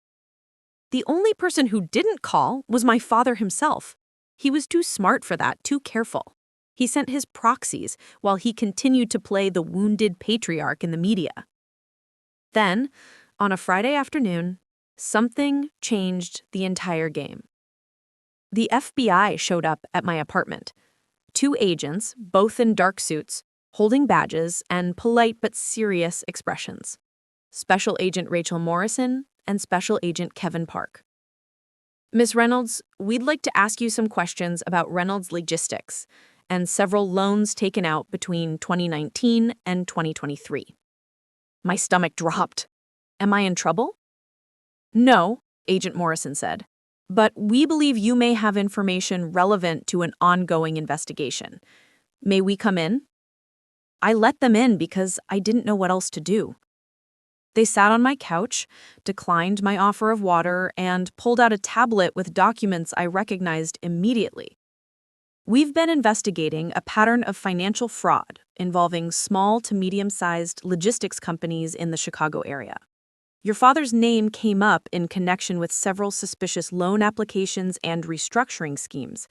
The only person who didn't call was my father himself. He was too smart for that, too careful. He sent his proxies while he continued to play the wounded patriarch in the media. Then, on a Friday afternoon, something changed the entire game. The FBI showed up at my apartment. 2 agents, both in dark suits, holding badges and polite but serious expressions. Special Agent Rachel Morrison and Special Agent Kevin Park. Miss Reynolds, we'd like to ask you some questions about Reynolds Logistics and several loans taken out between 2019 and 2023. My stomach dropped. Am I in trouble? No, Agent Morrison said, but we believe you may have information relevant to an ongoing investigation. May we come in? I let them in because I didn't know what else to do. They sat on my couch, declined my offer of water, and pulled out a tablet with documents I recognized immediately. We've been investigating a pattern of financial fraud involving small to medium-sized logistics companies in the Chicago area. Your father's name came up in connection with several suspicious loan applications and restructuring schemes.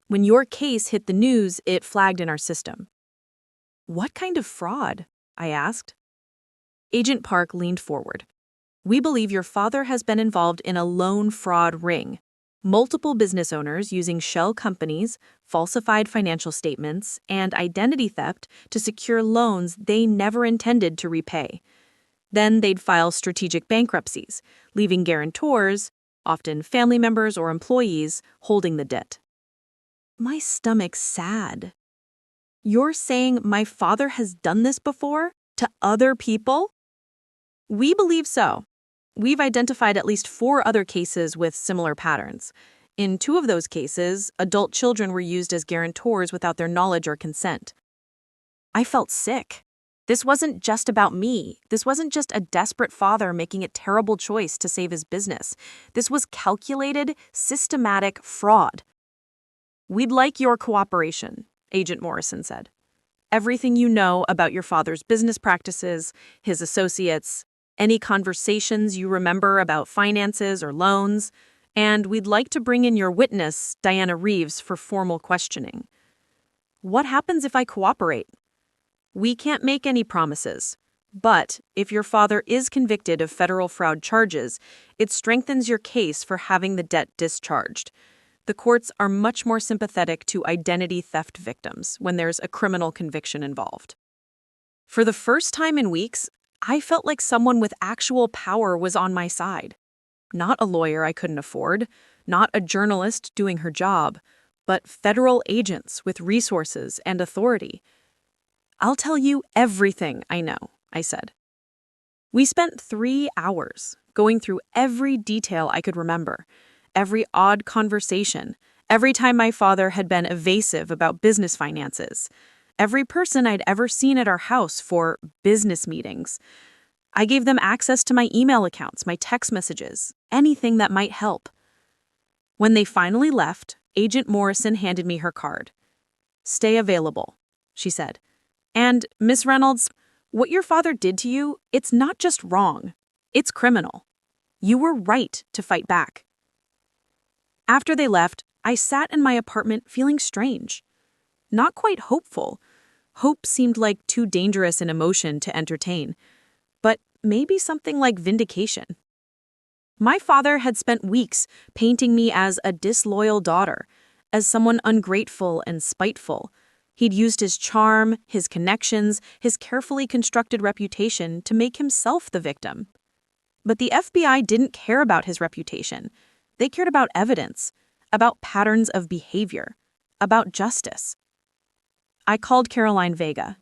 When your case hit the news, it flagged in our system. What kind of fraud? I asked. Agent Park leaned forward. We believe your father has been involved in a loan fraud ring. Multiple business owners using shell companies, falsified financial statements, and identity theft to secure loans they never intended to repay. Then they'd file strategic bankruptcies, leaving guarantors, often family members or employees, holding the debt. My stomach's sad. You're saying my father has done this before? To other people? We believe so. We've identified at least 4 other cases with similar patterns. In 2 of those cases, adult children were used as guarantors without their knowledge or consent. I felt sick. This wasn't just about me. This wasn't just a desperate father making a terrible choice to save his business. This was calculated, systematic fraud. We'd like your cooperation, Agent Morrison said. Everything you know about your father's business practices, his associates, any conversations you remember about finances or loans, and we'd like to bring in your witness, Diana Reeves, for formal questioning. What happens if I cooperate? We can't make any promises, but if your father is convicted of federal fraud charges, it strengthens your case for having the debt discharged. The courts are much more sympathetic to identity theft victims when there's a criminal conviction involved. For the first time in weeks, I felt like someone with actual power was on my side. Not a lawyer I couldn't afford, not a journalist doing her job, but federal agents with resources and authority. I'll tell you everything I know, I said. We spent 3 hours going through every detail I could remember, every odd conversation, every time my father had been evasive about business finances, every person I'd ever seen at our house for business meetings. I gave them access to my email accounts, my text messages, anything that might help. When they finally left, Agent Morrison handed me her card. Stay available, she said. And, Miss Reynolds, what your father did to you, it's not just wrong. It's criminal. You were right to fight back. After they left, I sat in my apartment feeling strange. Not quite hopeful. Hope seemed like too dangerous an emotion to entertain. But maybe something like vindication. My father had spent weeks painting me as a disloyal daughter, as someone ungrateful and spiteful. He'd used his charm, his connections, his carefully constructed reputation to make himself the victim. But the FBI didn't care about his reputation. They cared about evidence, about patterns of behavior, about justice. I called Caroline Vega.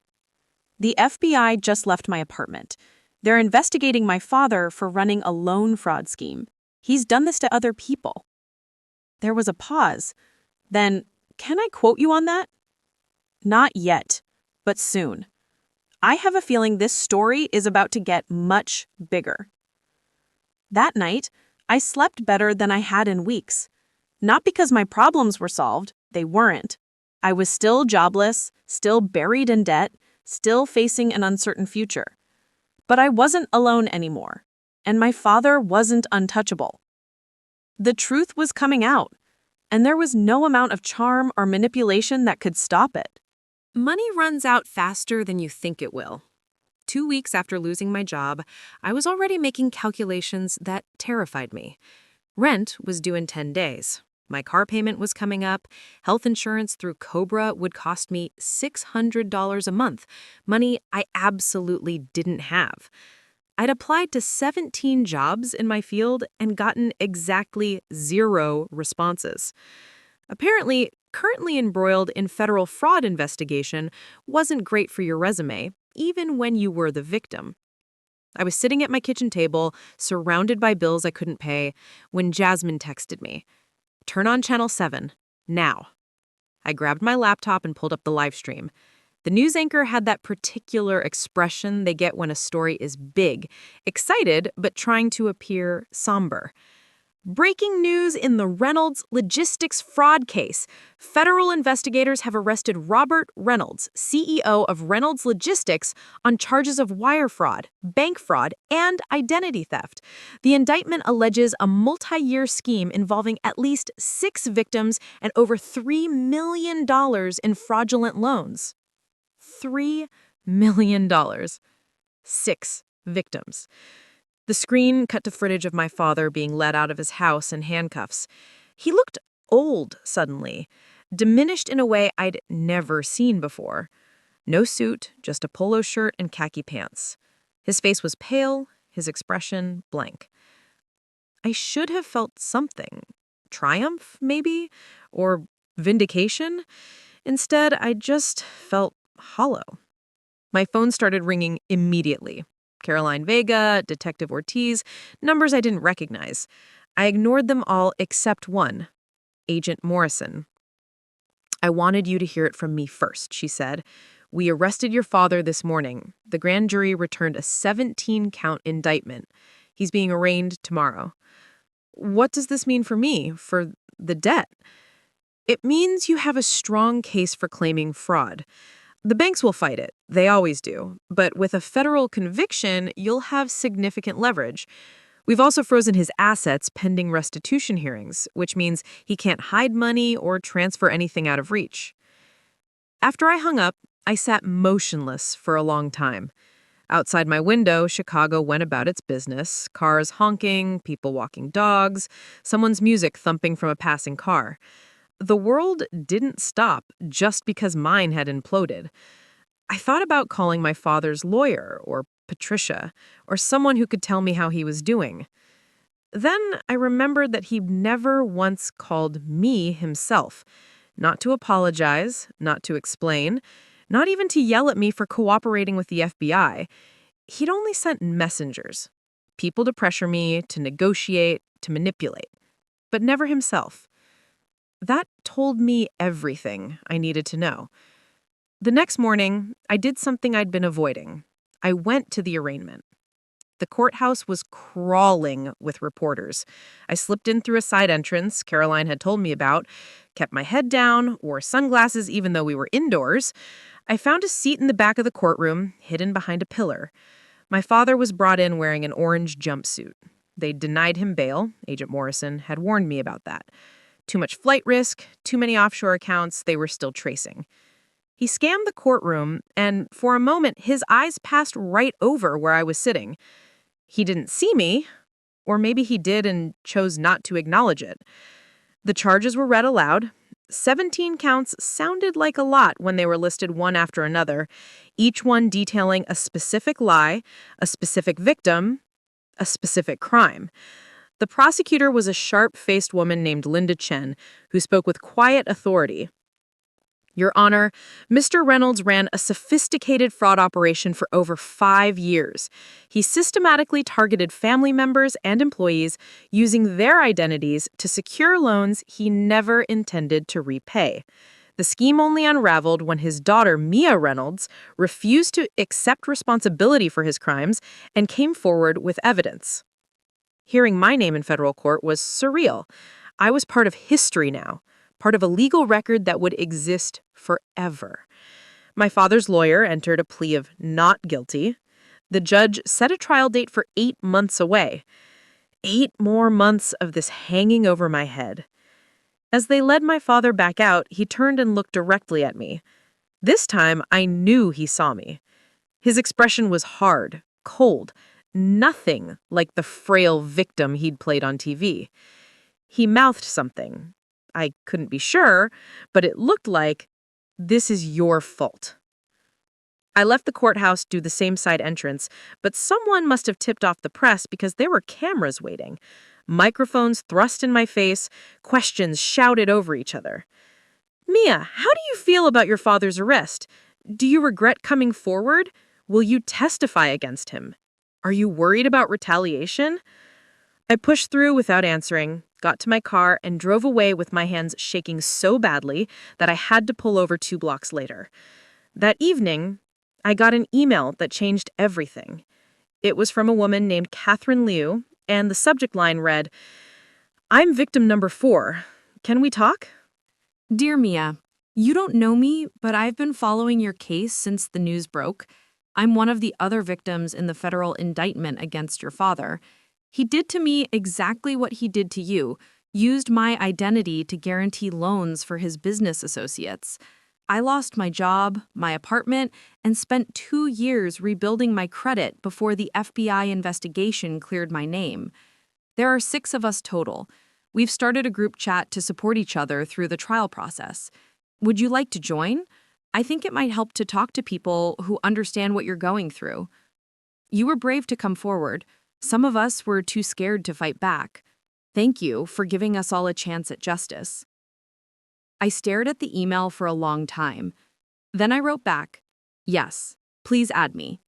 The FBI just left my apartment. They're investigating my father for running a loan fraud scheme. He's done this to other people. There was a pause. Then, can I quote you on that? Not yet, but soon. I have a feeling this story is about to get much bigger. That night, I slept better than I had in weeks. Not because my problems were solved, they weren't. I was still jobless, still buried in debt, still facing an uncertain future. But I wasn't alone anymore, and my father wasn't untouchable. The truth was coming out, and there was no amount of charm or manipulation that could stop it. Money runs out faster than you think it will. 2 weeks after losing my job, I was already making calculations that terrified me. Rent was due in 10 days. My car payment was coming up. Health insurance through Cobra would cost me $600 a month, money I absolutely didn't have. I'd applied to 17 jobs in my field and gotten exactly 0 responses. Apparently, currently embroiled in federal fraud investigation wasn't great for your resume, even when you were the victim. I was sitting at my kitchen table, surrounded by bills I couldn't pay, when Jasmine texted me. Turn on Channel 7, now. I grabbed my laptop and pulled up the live stream. The news anchor had that particular expression they get when a story is big, excited, but trying to appear somber. Breaking news in the Reynolds logistics fraud case. Federal investigators have arrested Robert Reynolds, CEO of Reynolds Logistics, on charges of wire fraud, bank fraud, and identity theft. The indictment alleges a multi-year scheme involving at least 6 victims and over $3 million in fraudulent loans. $3 million. 6 victims. The screen cut to footage of my father being led out of his house in handcuffs. He looked old suddenly, diminished in a way I'd never seen before. No suit, just a polo shirt and khaki pants. His face was pale, his expression blank. I should have felt something. Triumph, maybe? Or vindication? Instead, I just felt hollow. My phone started ringing immediately. Caroline Vega, Detective Ortiz, numbers I didn't recognize. I ignored them all except one, Agent Morrison. I wanted you to hear it from me first, she said. We arrested your father this morning. The grand jury returned a 17-count indictment. He's being arraigned tomorrow. What does this mean for me, for the debt? It means you have a strong case for claiming fraud. The banks will fight it. They always do. But with a federal conviction, you'll have significant leverage. We've also frozen his assets pending restitution hearings, which means he can't hide money or transfer anything out of reach. After I hung up, I sat motionless for a long time. Outside my window, Chicago went about its business, cars honking, people walking dogs, someone's music thumping from a passing car. The world didn't stop just because mine had imploded. I thought about calling my father's lawyer, or Patricia, or someone who could tell me how he was doing. Then I remembered that he'd never once called me himself, not to apologize, not to explain, not even to yell at me for cooperating with the FBI. He'd only sent messengers, people to pressure me, to negotiate, to manipulate, but never himself. That told me everything I needed to know. The next morning, I did something I'd been avoiding. I went to the arraignment. The courthouse was crawling with reporters. I slipped in through a side entrance Caroline had told me about, kept my head down, wore sunglasses even though we were indoors. I found a seat in the back of the courtroom, hidden behind a pillar. My father was brought in wearing an orange jumpsuit. They denied him bail. Agent Morrison had warned me about that. Too much flight risk, too many offshore accounts they were still tracing. He scanned the courtroom, and for a moment, his eyes passed right over where I was sitting. He didn't see me, or maybe he did and chose not to acknowledge it. The charges were read aloud. 17 counts sounded like a lot when they were listed one after another, each one detailing a specific lie, a specific victim, a specific crime. The prosecutor was a sharp-faced woman named Linda Chen, who spoke with quiet authority. Your Honor, Mr. Reynolds ran a sophisticated fraud operation for over 5 years. He systematically targeted family members and employees using their identities to secure loans he never intended to repay. The scheme only unraveled when his daughter, Mia Reynolds, refused to accept responsibility for his crimes and came forward with evidence. Hearing my name in federal court was surreal. I was part of history now, part of a legal record that would exist forever. My father's lawyer entered a plea of not guilty. The judge set a trial date for 8 months away. 8 more months of this hanging over my head. As they led my father back out, he turned and looked directly at me. This time, I knew he saw me. His expression was hard, cold, nothing like the frail victim he'd played on TV. He mouthed something. I couldn't be sure, but it looked like, "This is your fault." I left the courthouse to the same side entrance, but someone must have tipped off the press because there were cameras waiting. Microphones thrust in my face, questions shouted over each other. "Mia, how do you feel about your father's arrest? Do you regret coming forward? Will you testify against him? Are you worried about retaliation?" I pushed through without answering, got to my car, and drove away with my hands shaking so badly that I had to pull over 2 blocks later. That evening, I got an email that changed everything. It was from a woman named Catherine Liu, and the subject line read, "I'm victim number 4. Can we talk?" Dear Mia, you don't know me, but I've been following your case since the news broke. I'm one of the other victims in the federal indictment against your father. He did to me exactly what he did to you, used my identity to guarantee loans for his business associates. I lost my job, my apartment, and spent 2 years rebuilding my credit before the FBI investigation cleared my name. There are 6 of us total. We've started a group chat to support each other through the trial process. Would you like to join? I think it might help to talk to people who understand what you're going through. You were brave to come forward. Some of us were too scared to fight back. Thank you for giving us all a chance at justice. I stared at the email for a long time. Then I wrote back, "Yes, please add me."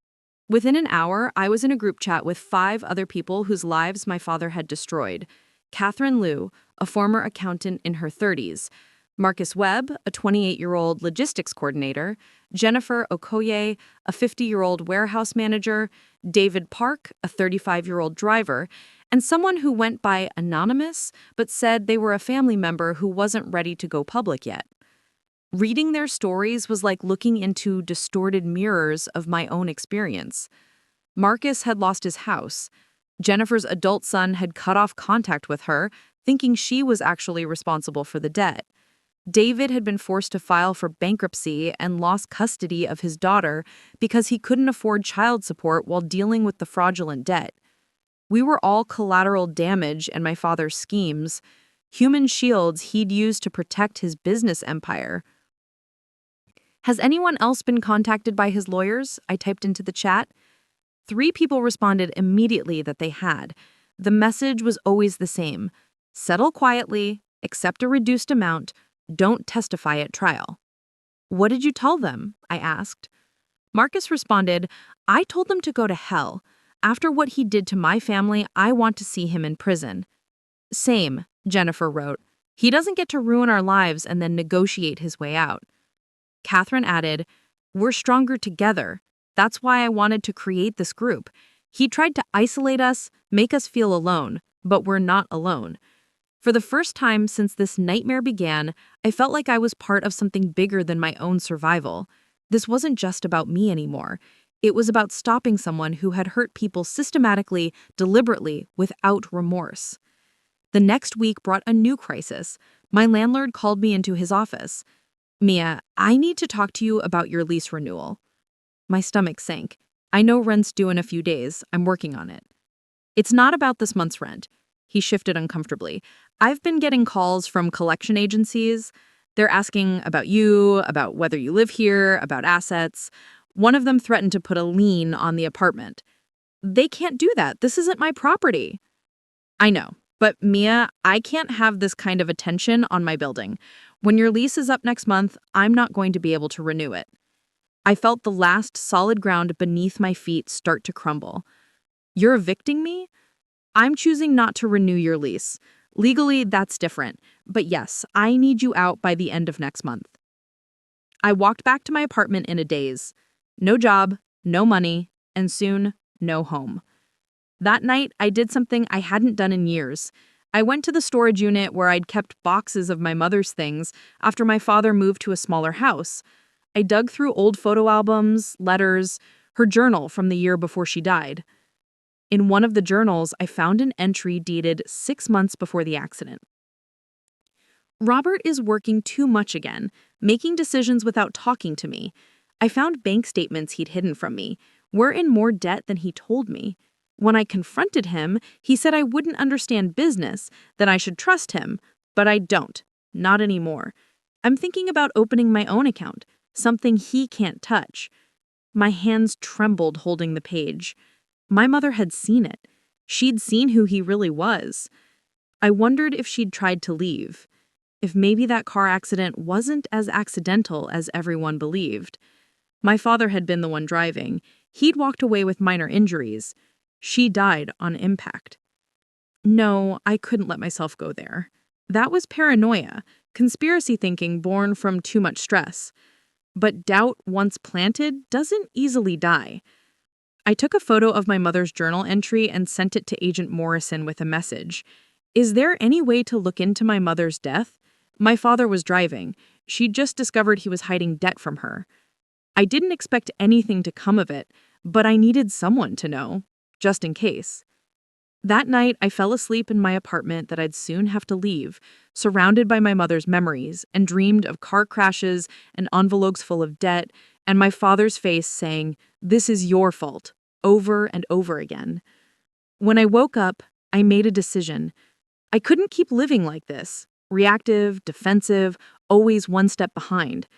Within an hour, I was in a group chat with 5 other people whose lives my father had destroyed. Catherine Liu, a former accountant in her 30s, Marcus Webb, a 28-year-old logistics coordinator, Jennifer Okoye, a 50-year-old warehouse manager, David Park, a 35-year-old driver, and someone who went by anonymous but said they were a family member who wasn't ready to go public yet. Reading their stories was like looking into distorted mirrors of my own experience. Marcus had lost his house. Jennifer's adult son had cut off contact with her, thinking she was actually responsible for the debt. David had been forced to file for bankruptcy and lost custody of his daughter because he couldn't afford child support while dealing with the fraudulent debt. We were all collateral damage in my father's schemes, human shields he'd used to protect his business empire. "Has anyone else been contacted by his lawyers?" I typed into the chat. 3 people responded immediately that they had. The message was always the same: settle quietly, accept a reduced amount, don't testify at trial. "What did you tell them?" I asked. Marcus responded, "I told them to go to hell. After what he did to my family, I want to see him in prison." "Same," Jennifer wrote. "He doesn't get to ruin our lives and then negotiate his way out." Catherine added, "We're stronger together. That's why I wanted to create this group. He tried to isolate us, make us feel alone, but we're not alone." For the first time since this nightmare began, I felt like I was part of something bigger than my own survival. This wasn't just about me anymore. It was about stopping someone who had hurt people systematically, deliberately, without remorse. The next week brought a new crisis. My landlord called me into his office. "Mia, I need to talk to you about your lease renewal." My stomach sank. "I know rent's due in a few days. I'm working on it." "It's not about this month's rent." He shifted uncomfortably. "I've been getting calls from collection agencies. They're asking about you, about whether you live here, about assets. One of them threatened to put a lien on the apartment." "They can't do that. This isn't my property." "I know, but Mia, I can't have this kind of attention on my building. When your lease is up next month, I'm not going to be able to renew it." I felt the last solid ground beneath my feet start to crumble. "You're evicting me?" "I'm choosing not to renew your lease. Legally, that's different. But yes, I need you out by the end of next month." I walked back to my apartment in a daze. No job, no money, and soon, no home. That night, I did something I hadn't done in years. I went to the storage unit where I'd kept boxes of my mother's things after my father moved to a smaller house. I dug through old photo albums, letters, her journal from the year before she died. In one of the journals, I found an entry dated 6 months before the accident. "Robert is working too much again, making decisions without talking to me. I found bank statements he'd hidden from me. We're in more debt than he told me. When I confronted him, he said I wouldn't understand business, that I should trust him, but I don't. Not anymore. I'm thinking about opening my own account, something he can't touch. My hands trembled holding the page. My mother had seen it. She'd seen who he really was. I wondered if she'd tried to leave. If maybe that car accident wasn't as accidental as everyone believed. My father had been the one driving. He'd walked away with minor injuries. She died on impact. No, I couldn't let myself go there. That was paranoia, conspiracy thinking born from too much stress. But doubt, once planted, doesn't easily die. I took a photo of my mother's journal entry and sent it to Agent Morrison with a message. Is there any way to look into my mother's death? My father was driving. She'd just discovered he was hiding debt from her. I didn't expect anything to come of it, but I needed someone to know, just in case. That night, I fell asleep in my apartment that I'd soon have to leave, surrounded by my mother's memories, and dreamed of car crashes and envelopes full of debt, and my father's face saying, "This is your fault," over and over again. When I woke up, I made a decision. I couldn't keep living like this, reactive, defensive, always one step behind.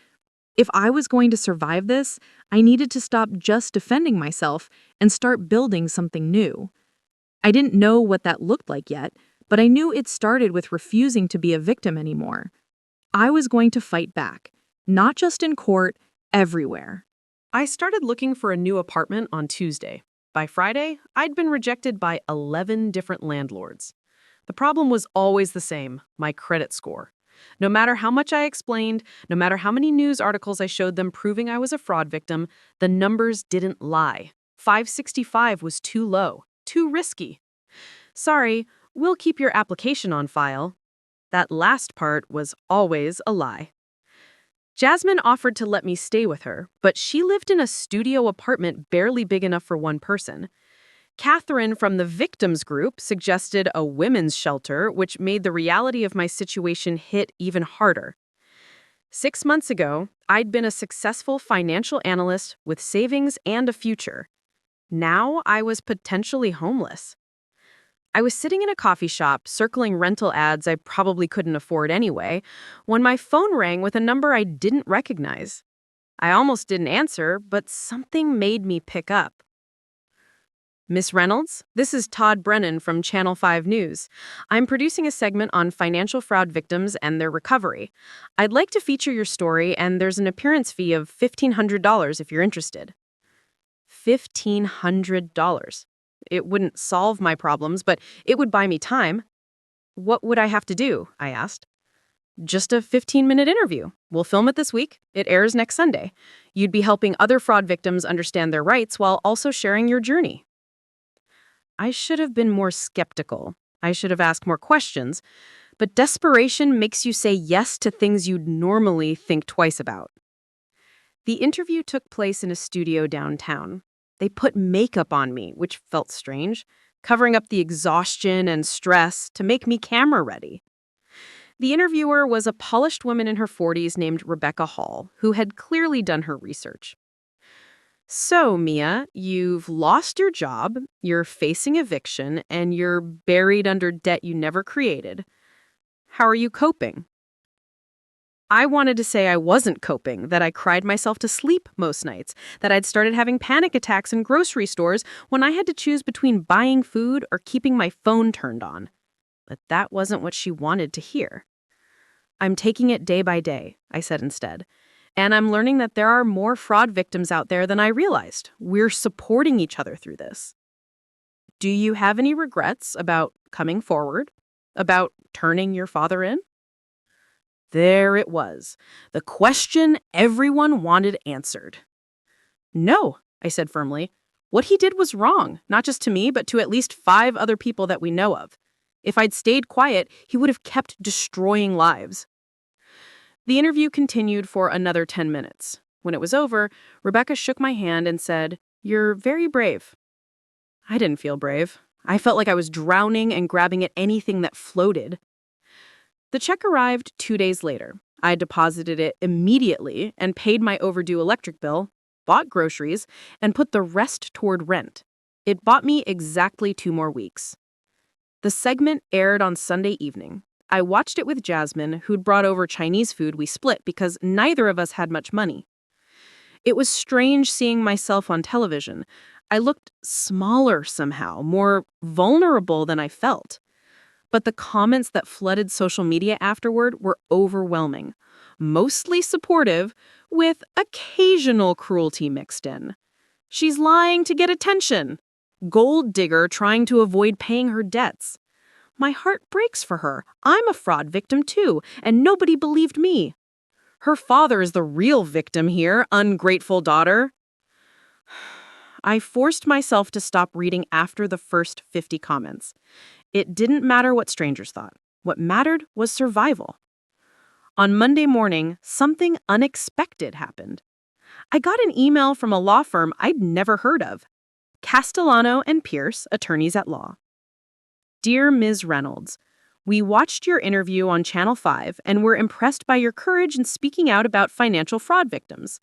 If I was going to survive this, I needed to stop just defending myself and start building something new. I didn't know what that looked like yet, but I knew it started with refusing to be a victim anymore. I was going to fight back, not just in court, everywhere. I started looking for a new apartment on Tuesday. By Friday, I'd been rejected by 11 different landlords. The problem was always the same, my credit score. No matter how much I explained, no matter how many news articles I showed them proving I was a fraud victim, the numbers didn't lie. 565 was too low, too risky. Sorry, we'll keep your application on file. That last part was always a lie. Jasmine offered to let me stay with her, but she lived in a studio apartment barely big enough for one person. Catherine from the victims group suggested a women's shelter, which made the reality of my situation hit even harder. 6 months ago, I'd been a successful financial analyst with savings and a future. Now I was potentially homeless. I was sitting in a coffee shop, circling rental ads I probably couldn't afford anyway, when my phone rang with a number I didn't recognize. I almost didn't answer, but something made me pick up. Miss Reynolds, this is Todd Brennan from Channel 5 News. I'm producing a segment on financial fraud victims and their recovery. I'd like to feature your story, and there's an appearance fee of $1,500 if you're interested. $1,500. It wouldn't solve my problems, but it would buy me time. What would I have to do? I asked. Just a 15-minute interview. We'll film it this week. It airs next Sunday. You'd be helping other fraud victims understand their rights while also sharing your journey. I should have been more skeptical. I should have asked more questions. But desperation makes you say yes to things you'd normally think twice about. The interview took place in a studio downtown. They put makeup on me, which felt strange, covering up the exhaustion and stress to make me camera ready. The interviewer was a polished woman in her 40s named Rebecca Hall, who had clearly done her research. So, Mia, you've lost your job, you're facing eviction, and you're buried under debt you never created. How are you coping? I wanted to say I wasn't coping, that I cried myself to sleep most nights, that I'd started having panic attacks in grocery stores when I had to choose between buying food or keeping my phone turned on. But that wasn't what she wanted to hear. I'm taking it day by day, I said instead. And I'm learning that there are more fraud victims out there than I realized. We're supporting each other through this. Do you have any regrets about coming forward? About turning your father in? There it was. The question everyone wanted answered. No, I said firmly. What he did was wrong, not just to me, but to at least 5 other people that we know of. If I'd stayed quiet, he would have kept destroying lives. The interview continued for another 10 minutes. When it was over, Rebecca shook my hand and said, "You're very brave." I didn't feel brave. I felt like I was drowning and grabbing at anything that floated. The check arrived 2 days later. I deposited it immediately and paid my overdue electric bill, bought groceries, and put the rest toward rent. It bought me exactly 2 more weeks. The segment aired on Sunday evening. I watched it with Jasmine, who'd brought over Chinese food we split because neither of us had much money. It was strange seeing myself on television. I looked smaller somehow, more vulnerable than I felt. But the comments that flooded social media afterward were overwhelming, mostly supportive, with occasional cruelty mixed in. She's lying to get attention. Gold digger trying to avoid paying her debts. My heart breaks for her. I'm a fraud victim too, and nobody believed me. Her father is the real victim here, ungrateful daughter. I forced myself to stop reading after the first 50 comments. It didn't matter what strangers thought. What mattered was survival. On Monday morning, something unexpected happened. I got an email from a law firm I'd never heard of. Castellano and Pierce, attorneys at law. Dear Ms. Reynolds, we watched your interview on Channel 5 and were impressed by your courage in speaking out about financial fraud victims.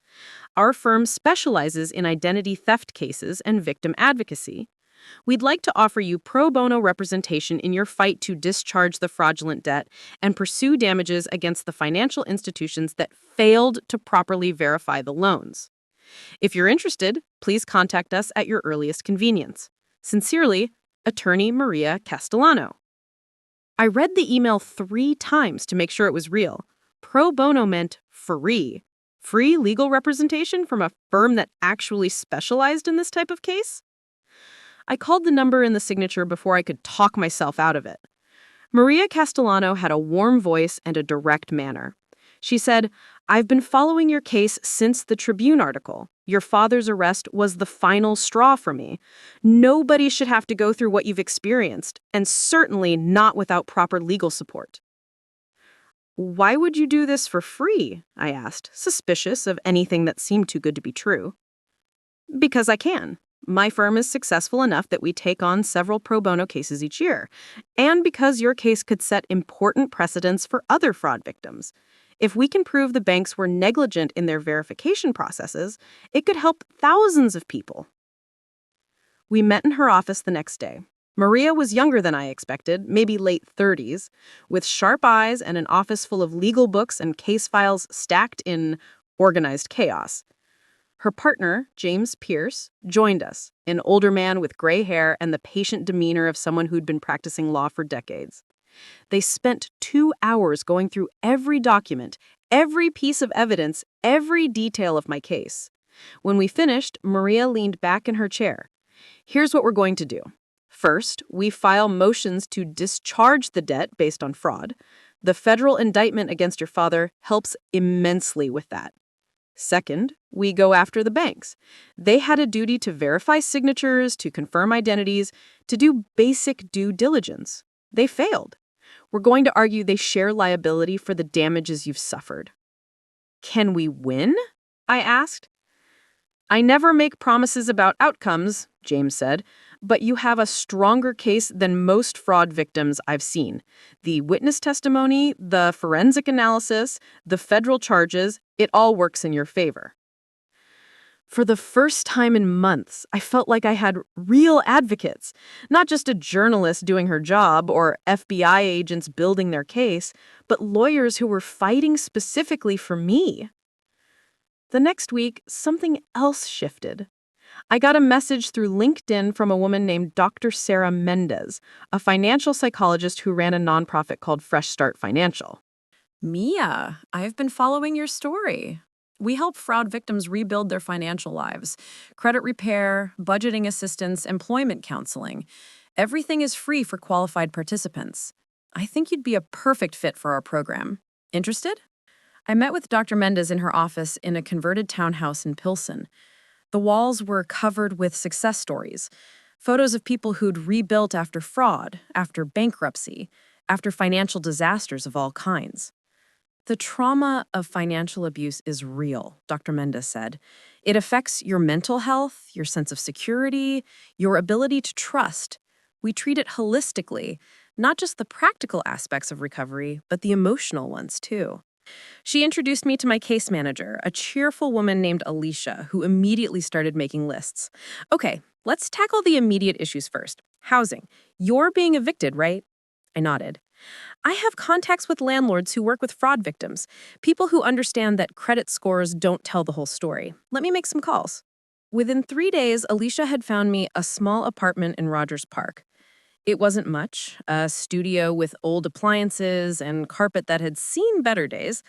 Our firm specializes in identity theft cases and victim advocacy. We'd like to offer you pro bono representation in your fight to discharge the fraudulent debt and pursue damages against the financial institutions that failed to properly verify the loans. If you're interested, please contact us at your earliest convenience. Sincerely, Attorney Maria Castellano. I read the email 3 times to make sure it was real. Pro bono meant free. Free legal representation from a firm that actually specialized in this type of case? I called the number in the signature before I could talk myself out of it. Maria Castellano had a warm voice and a direct manner. She said, "I've been following your case since the Tribune article. Your father's arrest was the final straw for me. Nobody should have to go through what you've experienced, and certainly not without proper legal support." "Why would you do this for free?" I asked, suspicious of anything that seemed too good to be true. "Because I can. My firm is successful enough that we take on several pro bono cases each year, and because your case could set important precedents for other fraud victims. If we can prove the banks were negligent in their verification processes, it could help thousands of people." We met in her office the next day. Maria was younger than I expected, maybe late 30s, with sharp eyes and an office full of legal books and case files stacked in organized chaos. Her partner, James Pierce, joined us, an older man with gray hair and the patient demeanor of someone who'd been practicing law for decades. They spent 2 hours going through every document, every piece of evidence, every detail of my case. When we finished, Maria leaned back in her chair. "Here's what we're going to do. First, we file motions to discharge the debt based on fraud. The federal indictment against your father helps immensely with that. Second, we go after the banks. They had a duty to verify signatures, to confirm identities, to do basic due diligence. They failed. We're going to argue they share liability for the damages you've suffered." "Can we win?" I asked. "I never make promises about outcomes," James said, "but you have a stronger case than most fraud victims I've seen. The witness testimony, the forensic analysis, the federal charges, it all works in your favor." For the first time in months, I felt like I had real advocates, not just a journalist doing her job or FBI agents building their case, but lawyers who were fighting specifically for me. The next week, something else shifted. I got a message through LinkedIn from a woman named Dr. Sarah Mendez, a financial psychologist who ran a nonprofit called Fresh Start Financial. Mia, I've been following your story. We help fraud victims rebuild their financial lives. Credit repair, budgeting assistance, employment counseling. Everything is free for qualified participants. I think you'd be a perfect fit for our program. Interested? I met with Dr. Mendez in her office in a converted townhouse in Pilsen. The walls were covered with success stories, photos of people who'd rebuilt after fraud, after bankruptcy, after financial disasters of all kinds. "The trauma of financial abuse is real," Dr. Mendez said. "It affects your mental health, your sense of security, your ability to trust. We treat it holistically, not just the practical aspects of recovery, but the emotional ones too." She introduced me to my case manager, a cheerful woman named Alicia, who immediately started making lists. "Okay, let's tackle the immediate issues first. Housing. You're being evicted, right?" I nodded. I have contacts with landlords who work with fraud victims, people who understand that credit scores don't tell the whole story. Let me make some calls. Within 3 days, Alicia had found me a small apartment in Rogers Park. It wasn't much, a studio with old appliances and carpet that had seen better days,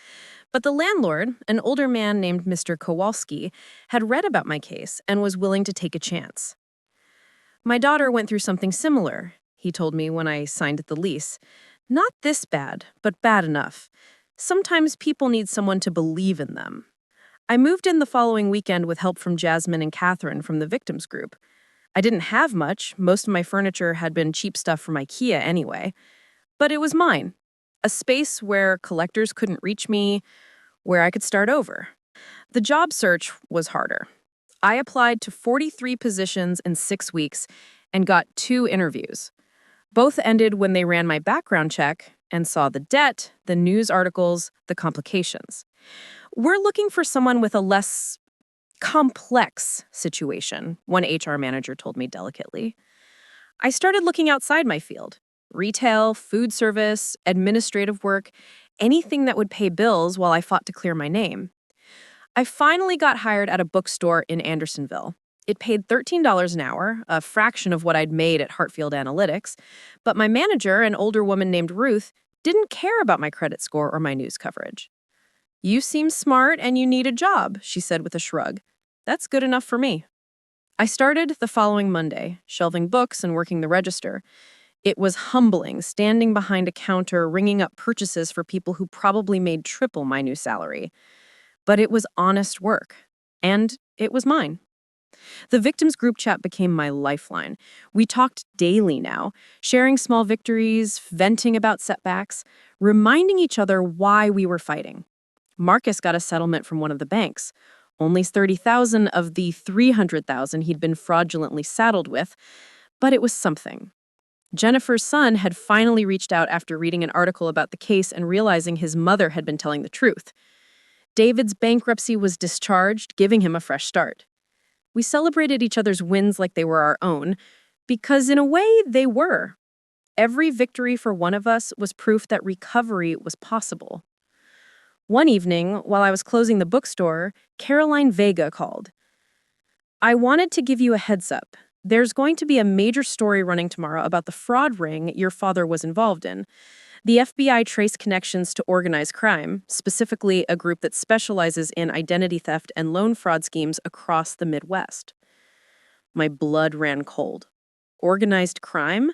but the landlord, an older man named Mr. Kowalski, had read about my case and was willing to take a chance. My daughter went through something similar, he told me when I signed the lease. Not this bad, but bad enough. Sometimes people need someone to believe in them. I moved in the following weekend with help from Jasmine and Catherine from the victims group. I didn't have much. Most of my furniture had been cheap stuff from IKEA anyway. But it was mine. A space where collectors couldn't reach me, where I could start over. The job search was harder. I applied to 43 positions in 6 weeks and got 2 interviews. Both ended when they ran my background check and saw the debt, the news articles, the complications. We're looking for someone with a less complex situation, one HR manager told me delicately. I started looking outside my field. Retail, food service, administrative work, anything that would pay bills while I fought to clear my name. I finally got hired at a bookstore in Andersonville. It paid $13 an hour, a fraction of what I'd made at Hartfield Analytics, but my manager, an older woman named Ruth, didn't care about my credit score or my news coverage. "You seem smart and you need a job," she said with a shrug. "That's good enough for me." I started the following Monday, shelving books and working the register. It was humbling, standing behind a counter, ringing up purchases for people who probably made triple my new salary. But it was honest work, and it was mine. The victims group chat became my lifeline. We talked daily now, sharing small victories, venting about setbacks, reminding each other why we were fighting. Marcus got a settlement from one of the banks, only $30,000 of the $300,000 he'd been fraudulently saddled with, but it was something. Jennifer's son had finally reached out after reading an article about the case and realizing his mother had been telling the truth. David's bankruptcy was discharged, giving him a fresh start. We celebrated each other's wins like they were our own, because in a way, they were. Every victory for one of us was proof that recovery was possible. One evening, while I was closing the bookstore, Caroline Vega called. "I wanted to give you a heads up. There's going to be a major story running tomorrow about the fraud ring your father was involved in. The FBI traced connections to organized crime, specifically a group that specializes in identity theft and loan fraud schemes across the Midwest." My blood ran cold. Organized crime?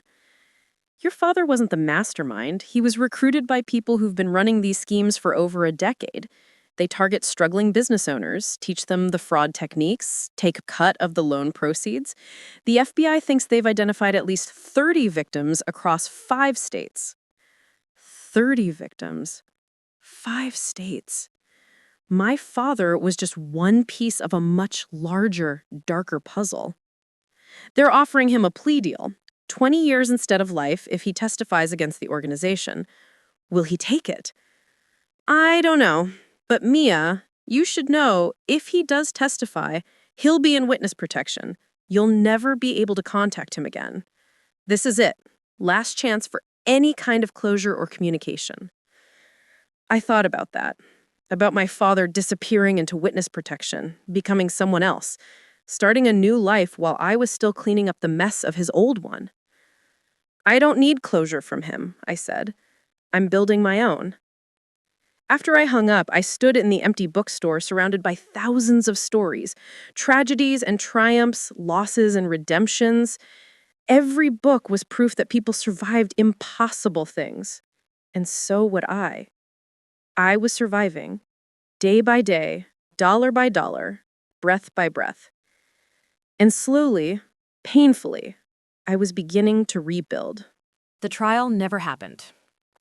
Your father wasn't the mastermind. He was recruited by people who've been running these schemes for over a decade. They target struggling business owners, teach them the fraud techniques, take a cut of the loan proceeds. The FBI thinks they've identified at least 30 victims across 5 states. 30 victims. 5 states. My father was just one piece of a much larger, darker puzzle. They're offering him a plea deal, 20 years instead of life if he testifies against the organization. Will he take it? I don't know. But Mia, you should know, if he does testify, he'll be in witness protection. You'll never be able to contact him again. This is it. Last chance for any kind of closure or communication. I thought about that. About my father disappearing into witness protection, becoming someone else, starting a new life while I was still cleaning up the mess of his old one. I don't need closure from him, I said. I'm building my own. After I hung up, I stood in the empty bookstore surrounded by thousands of stories, tragedies and triumphs, losses and redemptions. Every book was proof that people survived impossible things. And so would I. I was surviving, day by day, dollar by dollar, breath by breath. And slowly, painfully, I was beginning to rebuild. The trial never happened.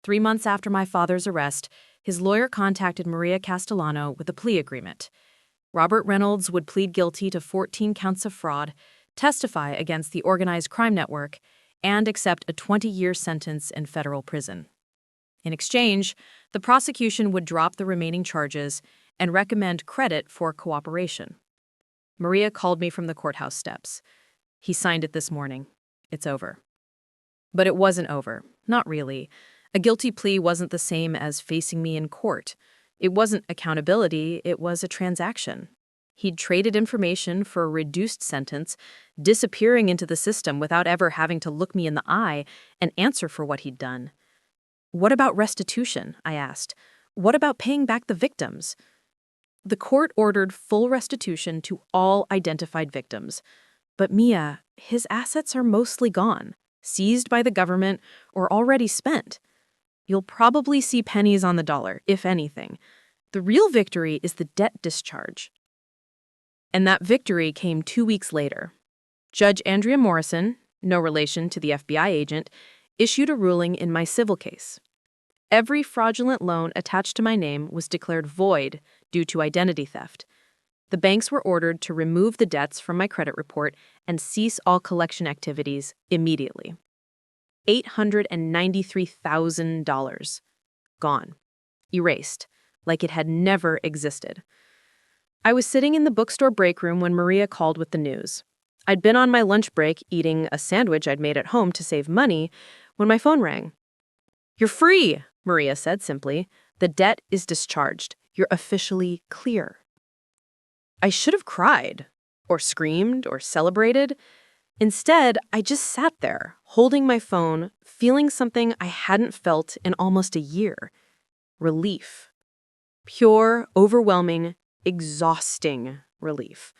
3 months after my father's arrest, his lawyer contacted Maria Castellano with a plea agreement. Robert Reynolds would plead guilty to 14 counts of fraud, testify against the organized crime network, and accept a 20-year sentence in federal prison. In exchange, the prosecution would drop the remaining charges and recommend credit for cooperation. Maria called me from the courthouse steps. "He signed it this morning. It's over." But it wasn't over. Not really. A guilty plea wasn't the same as facing me in court. It wasn't accountability, it was a transaction. He'd traded information for a reduced sentence, disappearing into the system without ever having to look me in the eye and answer for what he'd done. What about restitution? I asked. What about paying back the victims? The court ordered full restitution to all identified victims. But Mia, his assets are mostly gone, seized by the government or already spent. You'll probably see pennies on the dollar, if anything. The real victory is the debt discharge. And that victory came 2 weeks later. Judge Andrea Morrison, no relation to the FBI agent, issued a ruling in my civil case. Every fraudulent loan attached to my name was declared void due to identity theft. The banks were ordered to remove the debts from my credit report and cease all collection activities immediately. $893,000. Gone. Erased, like it had never existed. I was sitting in the bookstore break room when Maria called with the news. I'd been on my lunch break eating a sandwich I'd made at home to save money when my phone rang. "You're free," Maria said simply. "The debt is discharged. You're officially clear." I should have cried, or screamed, or celebrated. Instead, I just sat there, holding my phone, feeling something I hadn't felt in almost a year. Relief. Pure, overwhelming, exhausting relief.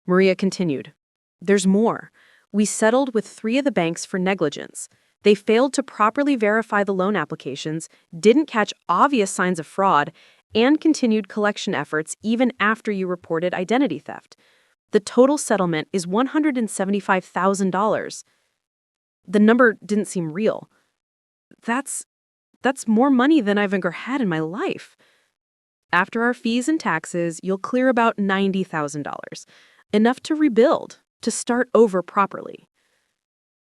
Maria continued. "There's more. We settled with 3 of the banks for negligence. They failed to properly verify the loan applications, didn't catch obvious signs of fraud, and continued collection efforts even after you reported identity theft. The total settlement is $175,000. The number didn't seem real. That's more money than I've ever had in my life. After our fees and taxes, you'll clear about $90,000, enough to rebuild, to start over properly."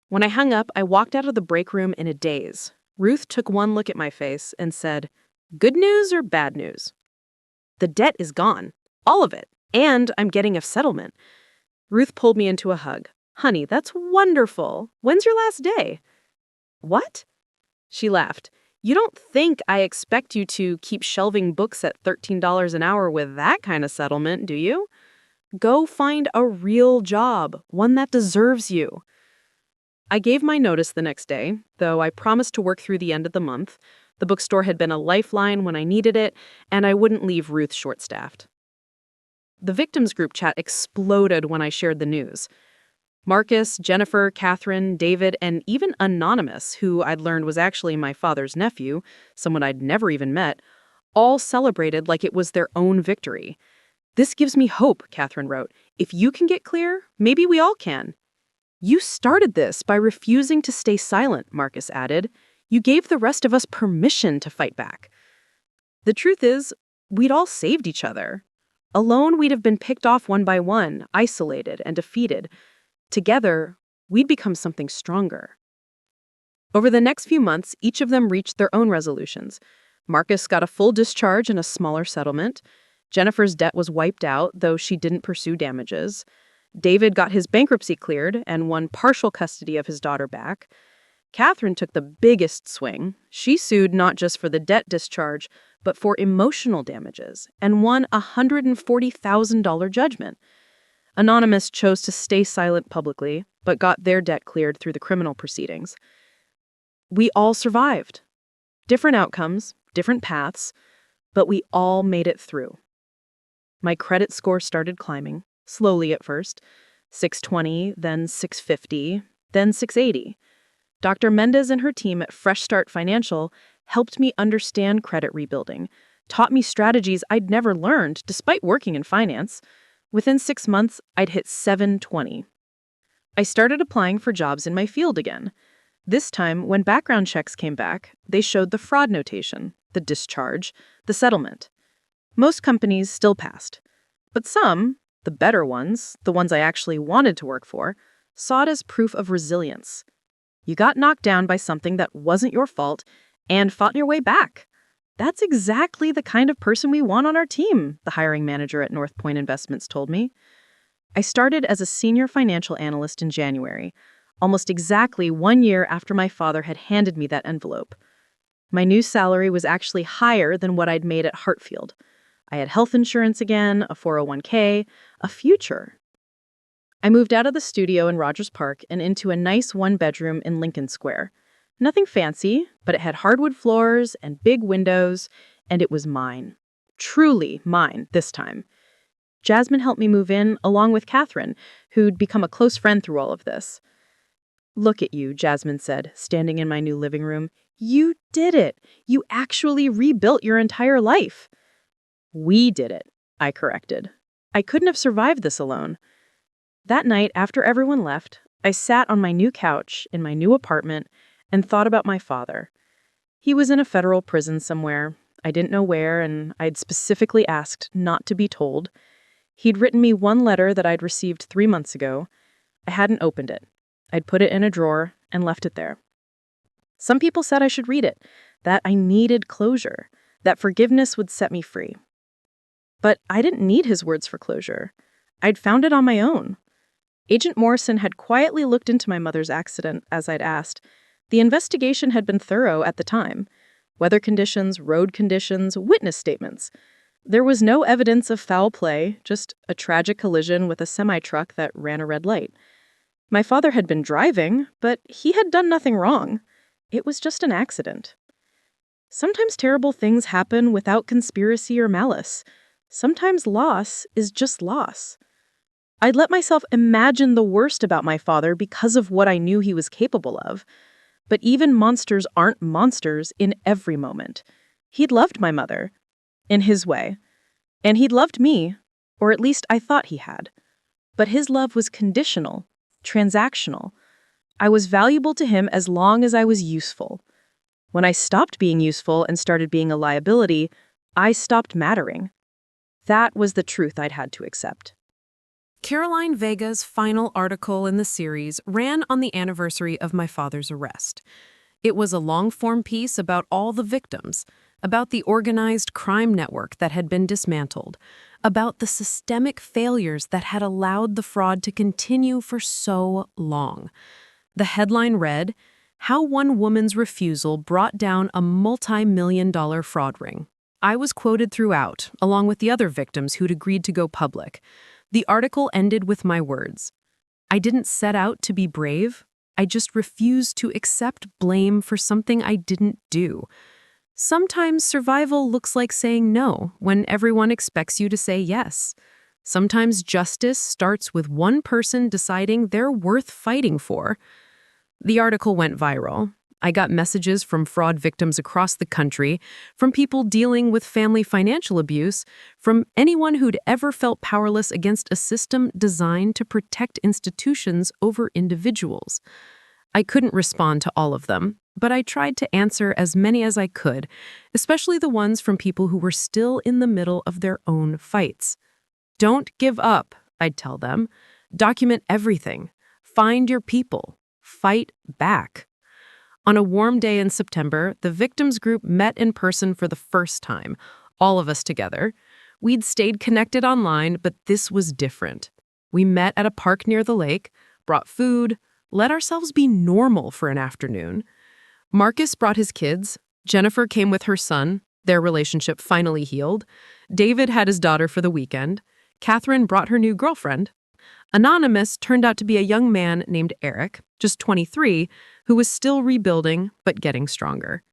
When I hung up, I walked out of the break room in a daze. Ruth took one look at my face and said, "Good news or bad news?" "The debt is gone. All of it. And I'm getting a settlement." Ruth pulled me into a hug. "Honey, that's wonderful. When's your last day?" "What?" She laughed. "You don't think I expect you to keep shelving books at $13 an hour with that kind of settlement, do you? Go find a real job, one that deserves you." I gave my notice the next day, though I promised to work through the end of the month. The bookstore had been a lifeline when I needed it, and I wouldn't leave Ruth short-staffed. The victims group chat exploded when I shared the news. Marcus, Jennifer, Catherine, David, and even Anonymous, who I'd learned was actually my father's nephew, someone I'd never even met, all celebrated like it was their own victory. "This gives me hope," Catherine wrote. "If you can get clear, maybe we all can." "You started this by refusing to stay silent," Marcus added. "You gave the rest of us permission to fight back." The truth is, we'd all saved each other. Alone, we'd have been picked off one by one, isolated and defeated. Together, we'd become something stronger. Over the next few months, each of them reached their own resolutions. Marcus got a full discharge and a smaller settlement. Jennifer's debt was wiped out, though she didn't pursue damages. David got his bankruptcy cleared and won partial custody of his daughter back. Catherine took the biggest swing. She sued not just for the debt discharge, but for emotional damages, and won a $140,000 judgment. Anonymous chose to stay silent publicly, but got their debt cleared through the criminal proceedings. We all survived. Different outcomes, different paths, but we all made it through. My credit score started climbing, slowly at first, 620, then 650, then 680. Dr. Mendez and her team at Fresh Start Financial helped me understand credit rebuilding, taught me strategies I'd never learned despite working in finance. Within 6 months, I'd hit 720. I started applying for jobs in my field again. This time, when background checks came back, they showed the fraud notation, the discharge, the settlement. Most companies still passed, but some, the better ones, the ones I actually wanted to work for, saw it as proof of resilience. You got knocked down by something that wasn't your fault and fought your way back. That's exactly the kind of person we want on our team, the hiring manager at North Point Investments told me. I started as a senior financial analyst in January. almost exactly 1 year after my father had handed me that envelope. My new salary was actually higher than what I'd made at Hartfield. I had health insurance again, a 401k, a future. I moved out of the studio in Rogers Park and into a nice one-bedroom in Lincoln Square. Nothing fancy, but it had hardwood floors and big windows, and it was mine. Truly mine this time. Jasmine helped me move in, along with Catherine, who'd become a close friend through all of this. "Look at you," Jasmine said, standing in my new living room. "You did it. You actually rebuilt your entire life." "We did it," I corrected. "I couldn't have survived this alone." That night, after everyone left, I sat on my new couch in my new apartment and thought about my father. He was in a federal prison somewhere. I didn't know where, and I'd specifically asked not to be told. He'd written me one letter that I'd received 3 months ago. I hadn't opened it. I'd put it in a drawer and left it there. Some people said I should read it, that I needed closure, that forgiveness would set me free. But I didn't need his words for closure. I'd found it on my own. Agent Morrison had quietly looked into my mother's accident, as I'd asked. The investigation had been thorough at the time. Weather conditions, road conditions, witness statements. There was no evidence of foul play, just a tragic collision with a semi-truck that ran a red light. My father had been driving, but he had done nothing wrong. It was just an accident. Sometimes terrible things happen without conspiracy or malice. Sometimes loss is just loss. I'd let myself imagine the worst about my father because of what I knew he was capable of. But even monsters aren't monsters in every moment. He'd loved my mother, in his way. And he'd loved me, or at least I thought he had. But his love was conditional, transactional. I was valuable to him as long as I was useful. When I stopped being useful and started being a liability, I stopped mattering. That was the truth I'd had to accept. Caroline Vega's final article in the series ran on the anniversary of my father's arrest. It was a long-form piece about all the victims, about the organized crime network that had been dismantled, about the systemic failures that had allowed the fraud to continue for so long. The headline read, "How One Woman's Refusal Brought Down a Multi-million-dollar Fraud Ring." I was quoted throughout, along with the other victims who'd agreed to go public. The article ended with my words. I didn't set out to be brave. I just refused to accept blame for something I didn't do. Sometimes survival looks like saying no when everyone expects you to say yes. Sometimes justice starts with one person deciding they're worth fighting for. The article went viral. I got messages from fraud victims across the country, from people dealing with family financial abuse, from anyone who'd ever felt powerless against a system designed to protect institutions over individuals. I couldn't respond to all of them, but I tried to answer as many as I could, especially the ones from people who were still in the middle of their own fights. Don't give up, I'd tell them. Document everything. Find your people. Fight back. On a warm day in September, the victims group met in person for the first time, all of us together. We'd stayed connected online, but this was different. We met at a park near the lake, brought food, let ourselves be normal for an afternoon. Marcus brought his kids. Jennifer came with her son. Their relationship finally healed. David had his daughter for the weekend. Catherine brought her new girlfriend. Anonymous turned out to be a young man named Eric, just 23, who was still rebuilding but getting stronger.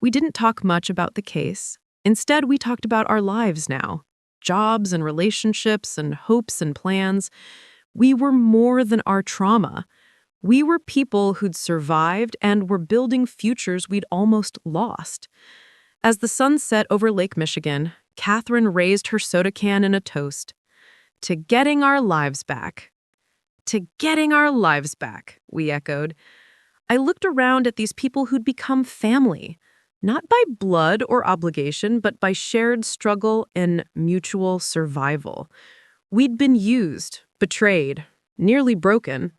We didn't talk much about the case. Instead, we talked about our lives now, jobs and relationships and hopes and plans. We were more than our trauma. We were people who'd survived and were building futures we'd almost lost. As the sun set over Lake Michigan, Catherine raised her soda can in a toast. To getting our lives back. To getting our lives back, we echoed. I looked around at these people who'd become family, not by blood or obligation, but by shared struggle and mutual survival. We'd been used, betrayed, nearly broken,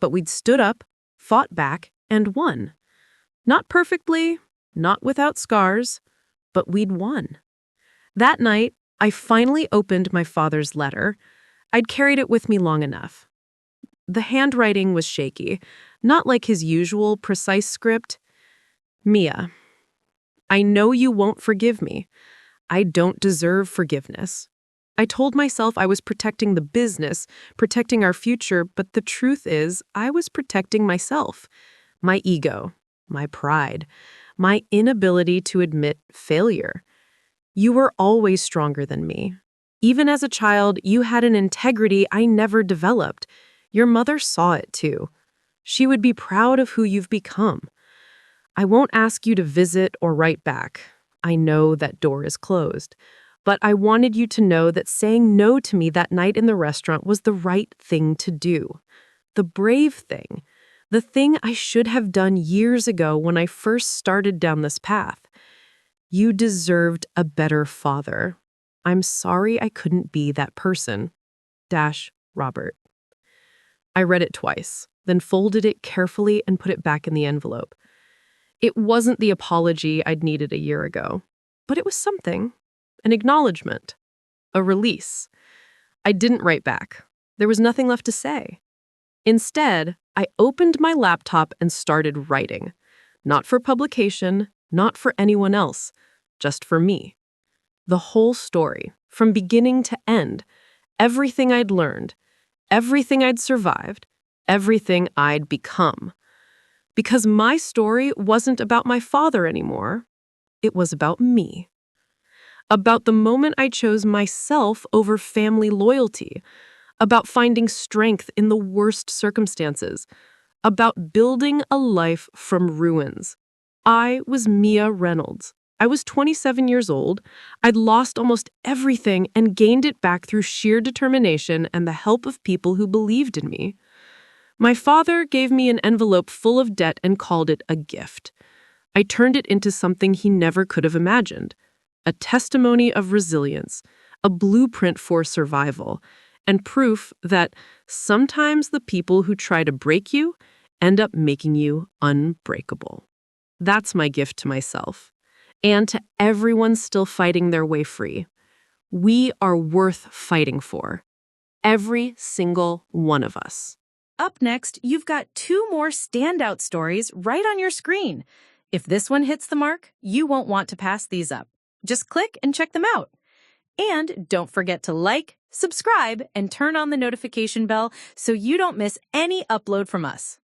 but we'd stood up, fought back, and won. Not perfectly, not without scars, but we'd won. That night, I finally opened my father's letter. I'd carried it with me long enough. The handwriting was shaky, not like his usual precise script. Mia, I know you won't forgive me. I don't deserve forgiveness. I told myself I was protecting the business, protecting our future, but the truth is, I was protecting myself, my ego, my pride, my inability to admit failure. You were always stronger than me. Even as a child, you had an integrity I never developed. Your mother saw it too. She would be proud of who you've become. I won't ask you to visit or write back. I know that door is closed. But I wanted you to know that saying no to me that night in the restaurant was the right thing to do. The brave thing. The thing I should have done years ago when I first started down this path. You deserved a better father. I'm sorry I couldn't be that person. Robert. I read it twice, then folded it carefully and put it back in the envelope. It wasn't the apology I'd needed a year ago, but it was something. An acknowledgement. A release. I didn't write back. There was nothing left to say. Instead, I opened my laptop and started writing. Not for publication, not for anyone else, just for me. The whole story, from beginning to end, everything I'd learned, everything I'd survived, everything I'd become. Because my story wasn't about my father anymore. It was about me. About the moment I chose myself over family loyalty. About finding strength in the worst circumstances. About building a life from ruins. I was Mia Reynolds. I was 27 years old. I'd lost almost everything and gained it back through sheer determination and the help of people who believed in me. My father gave me an envelope full of debt and called it a gift. I turned it into something he never could have imagined. A testimony of resilience, a blueprint for survival, and proof that sometimes the people who try to break you end up making you unbreakable. That's my gift to myself, and to everyone still fighting their way free. We are worth fighting for. Every single one of us. Up next, you've got 2 more standout stories right on your screen. If this one hits the mark, you won't want to pass these up. Just click and check them out. And don't forget to like, subscribe, and turn on the notification bell so you don't miss any upload from us.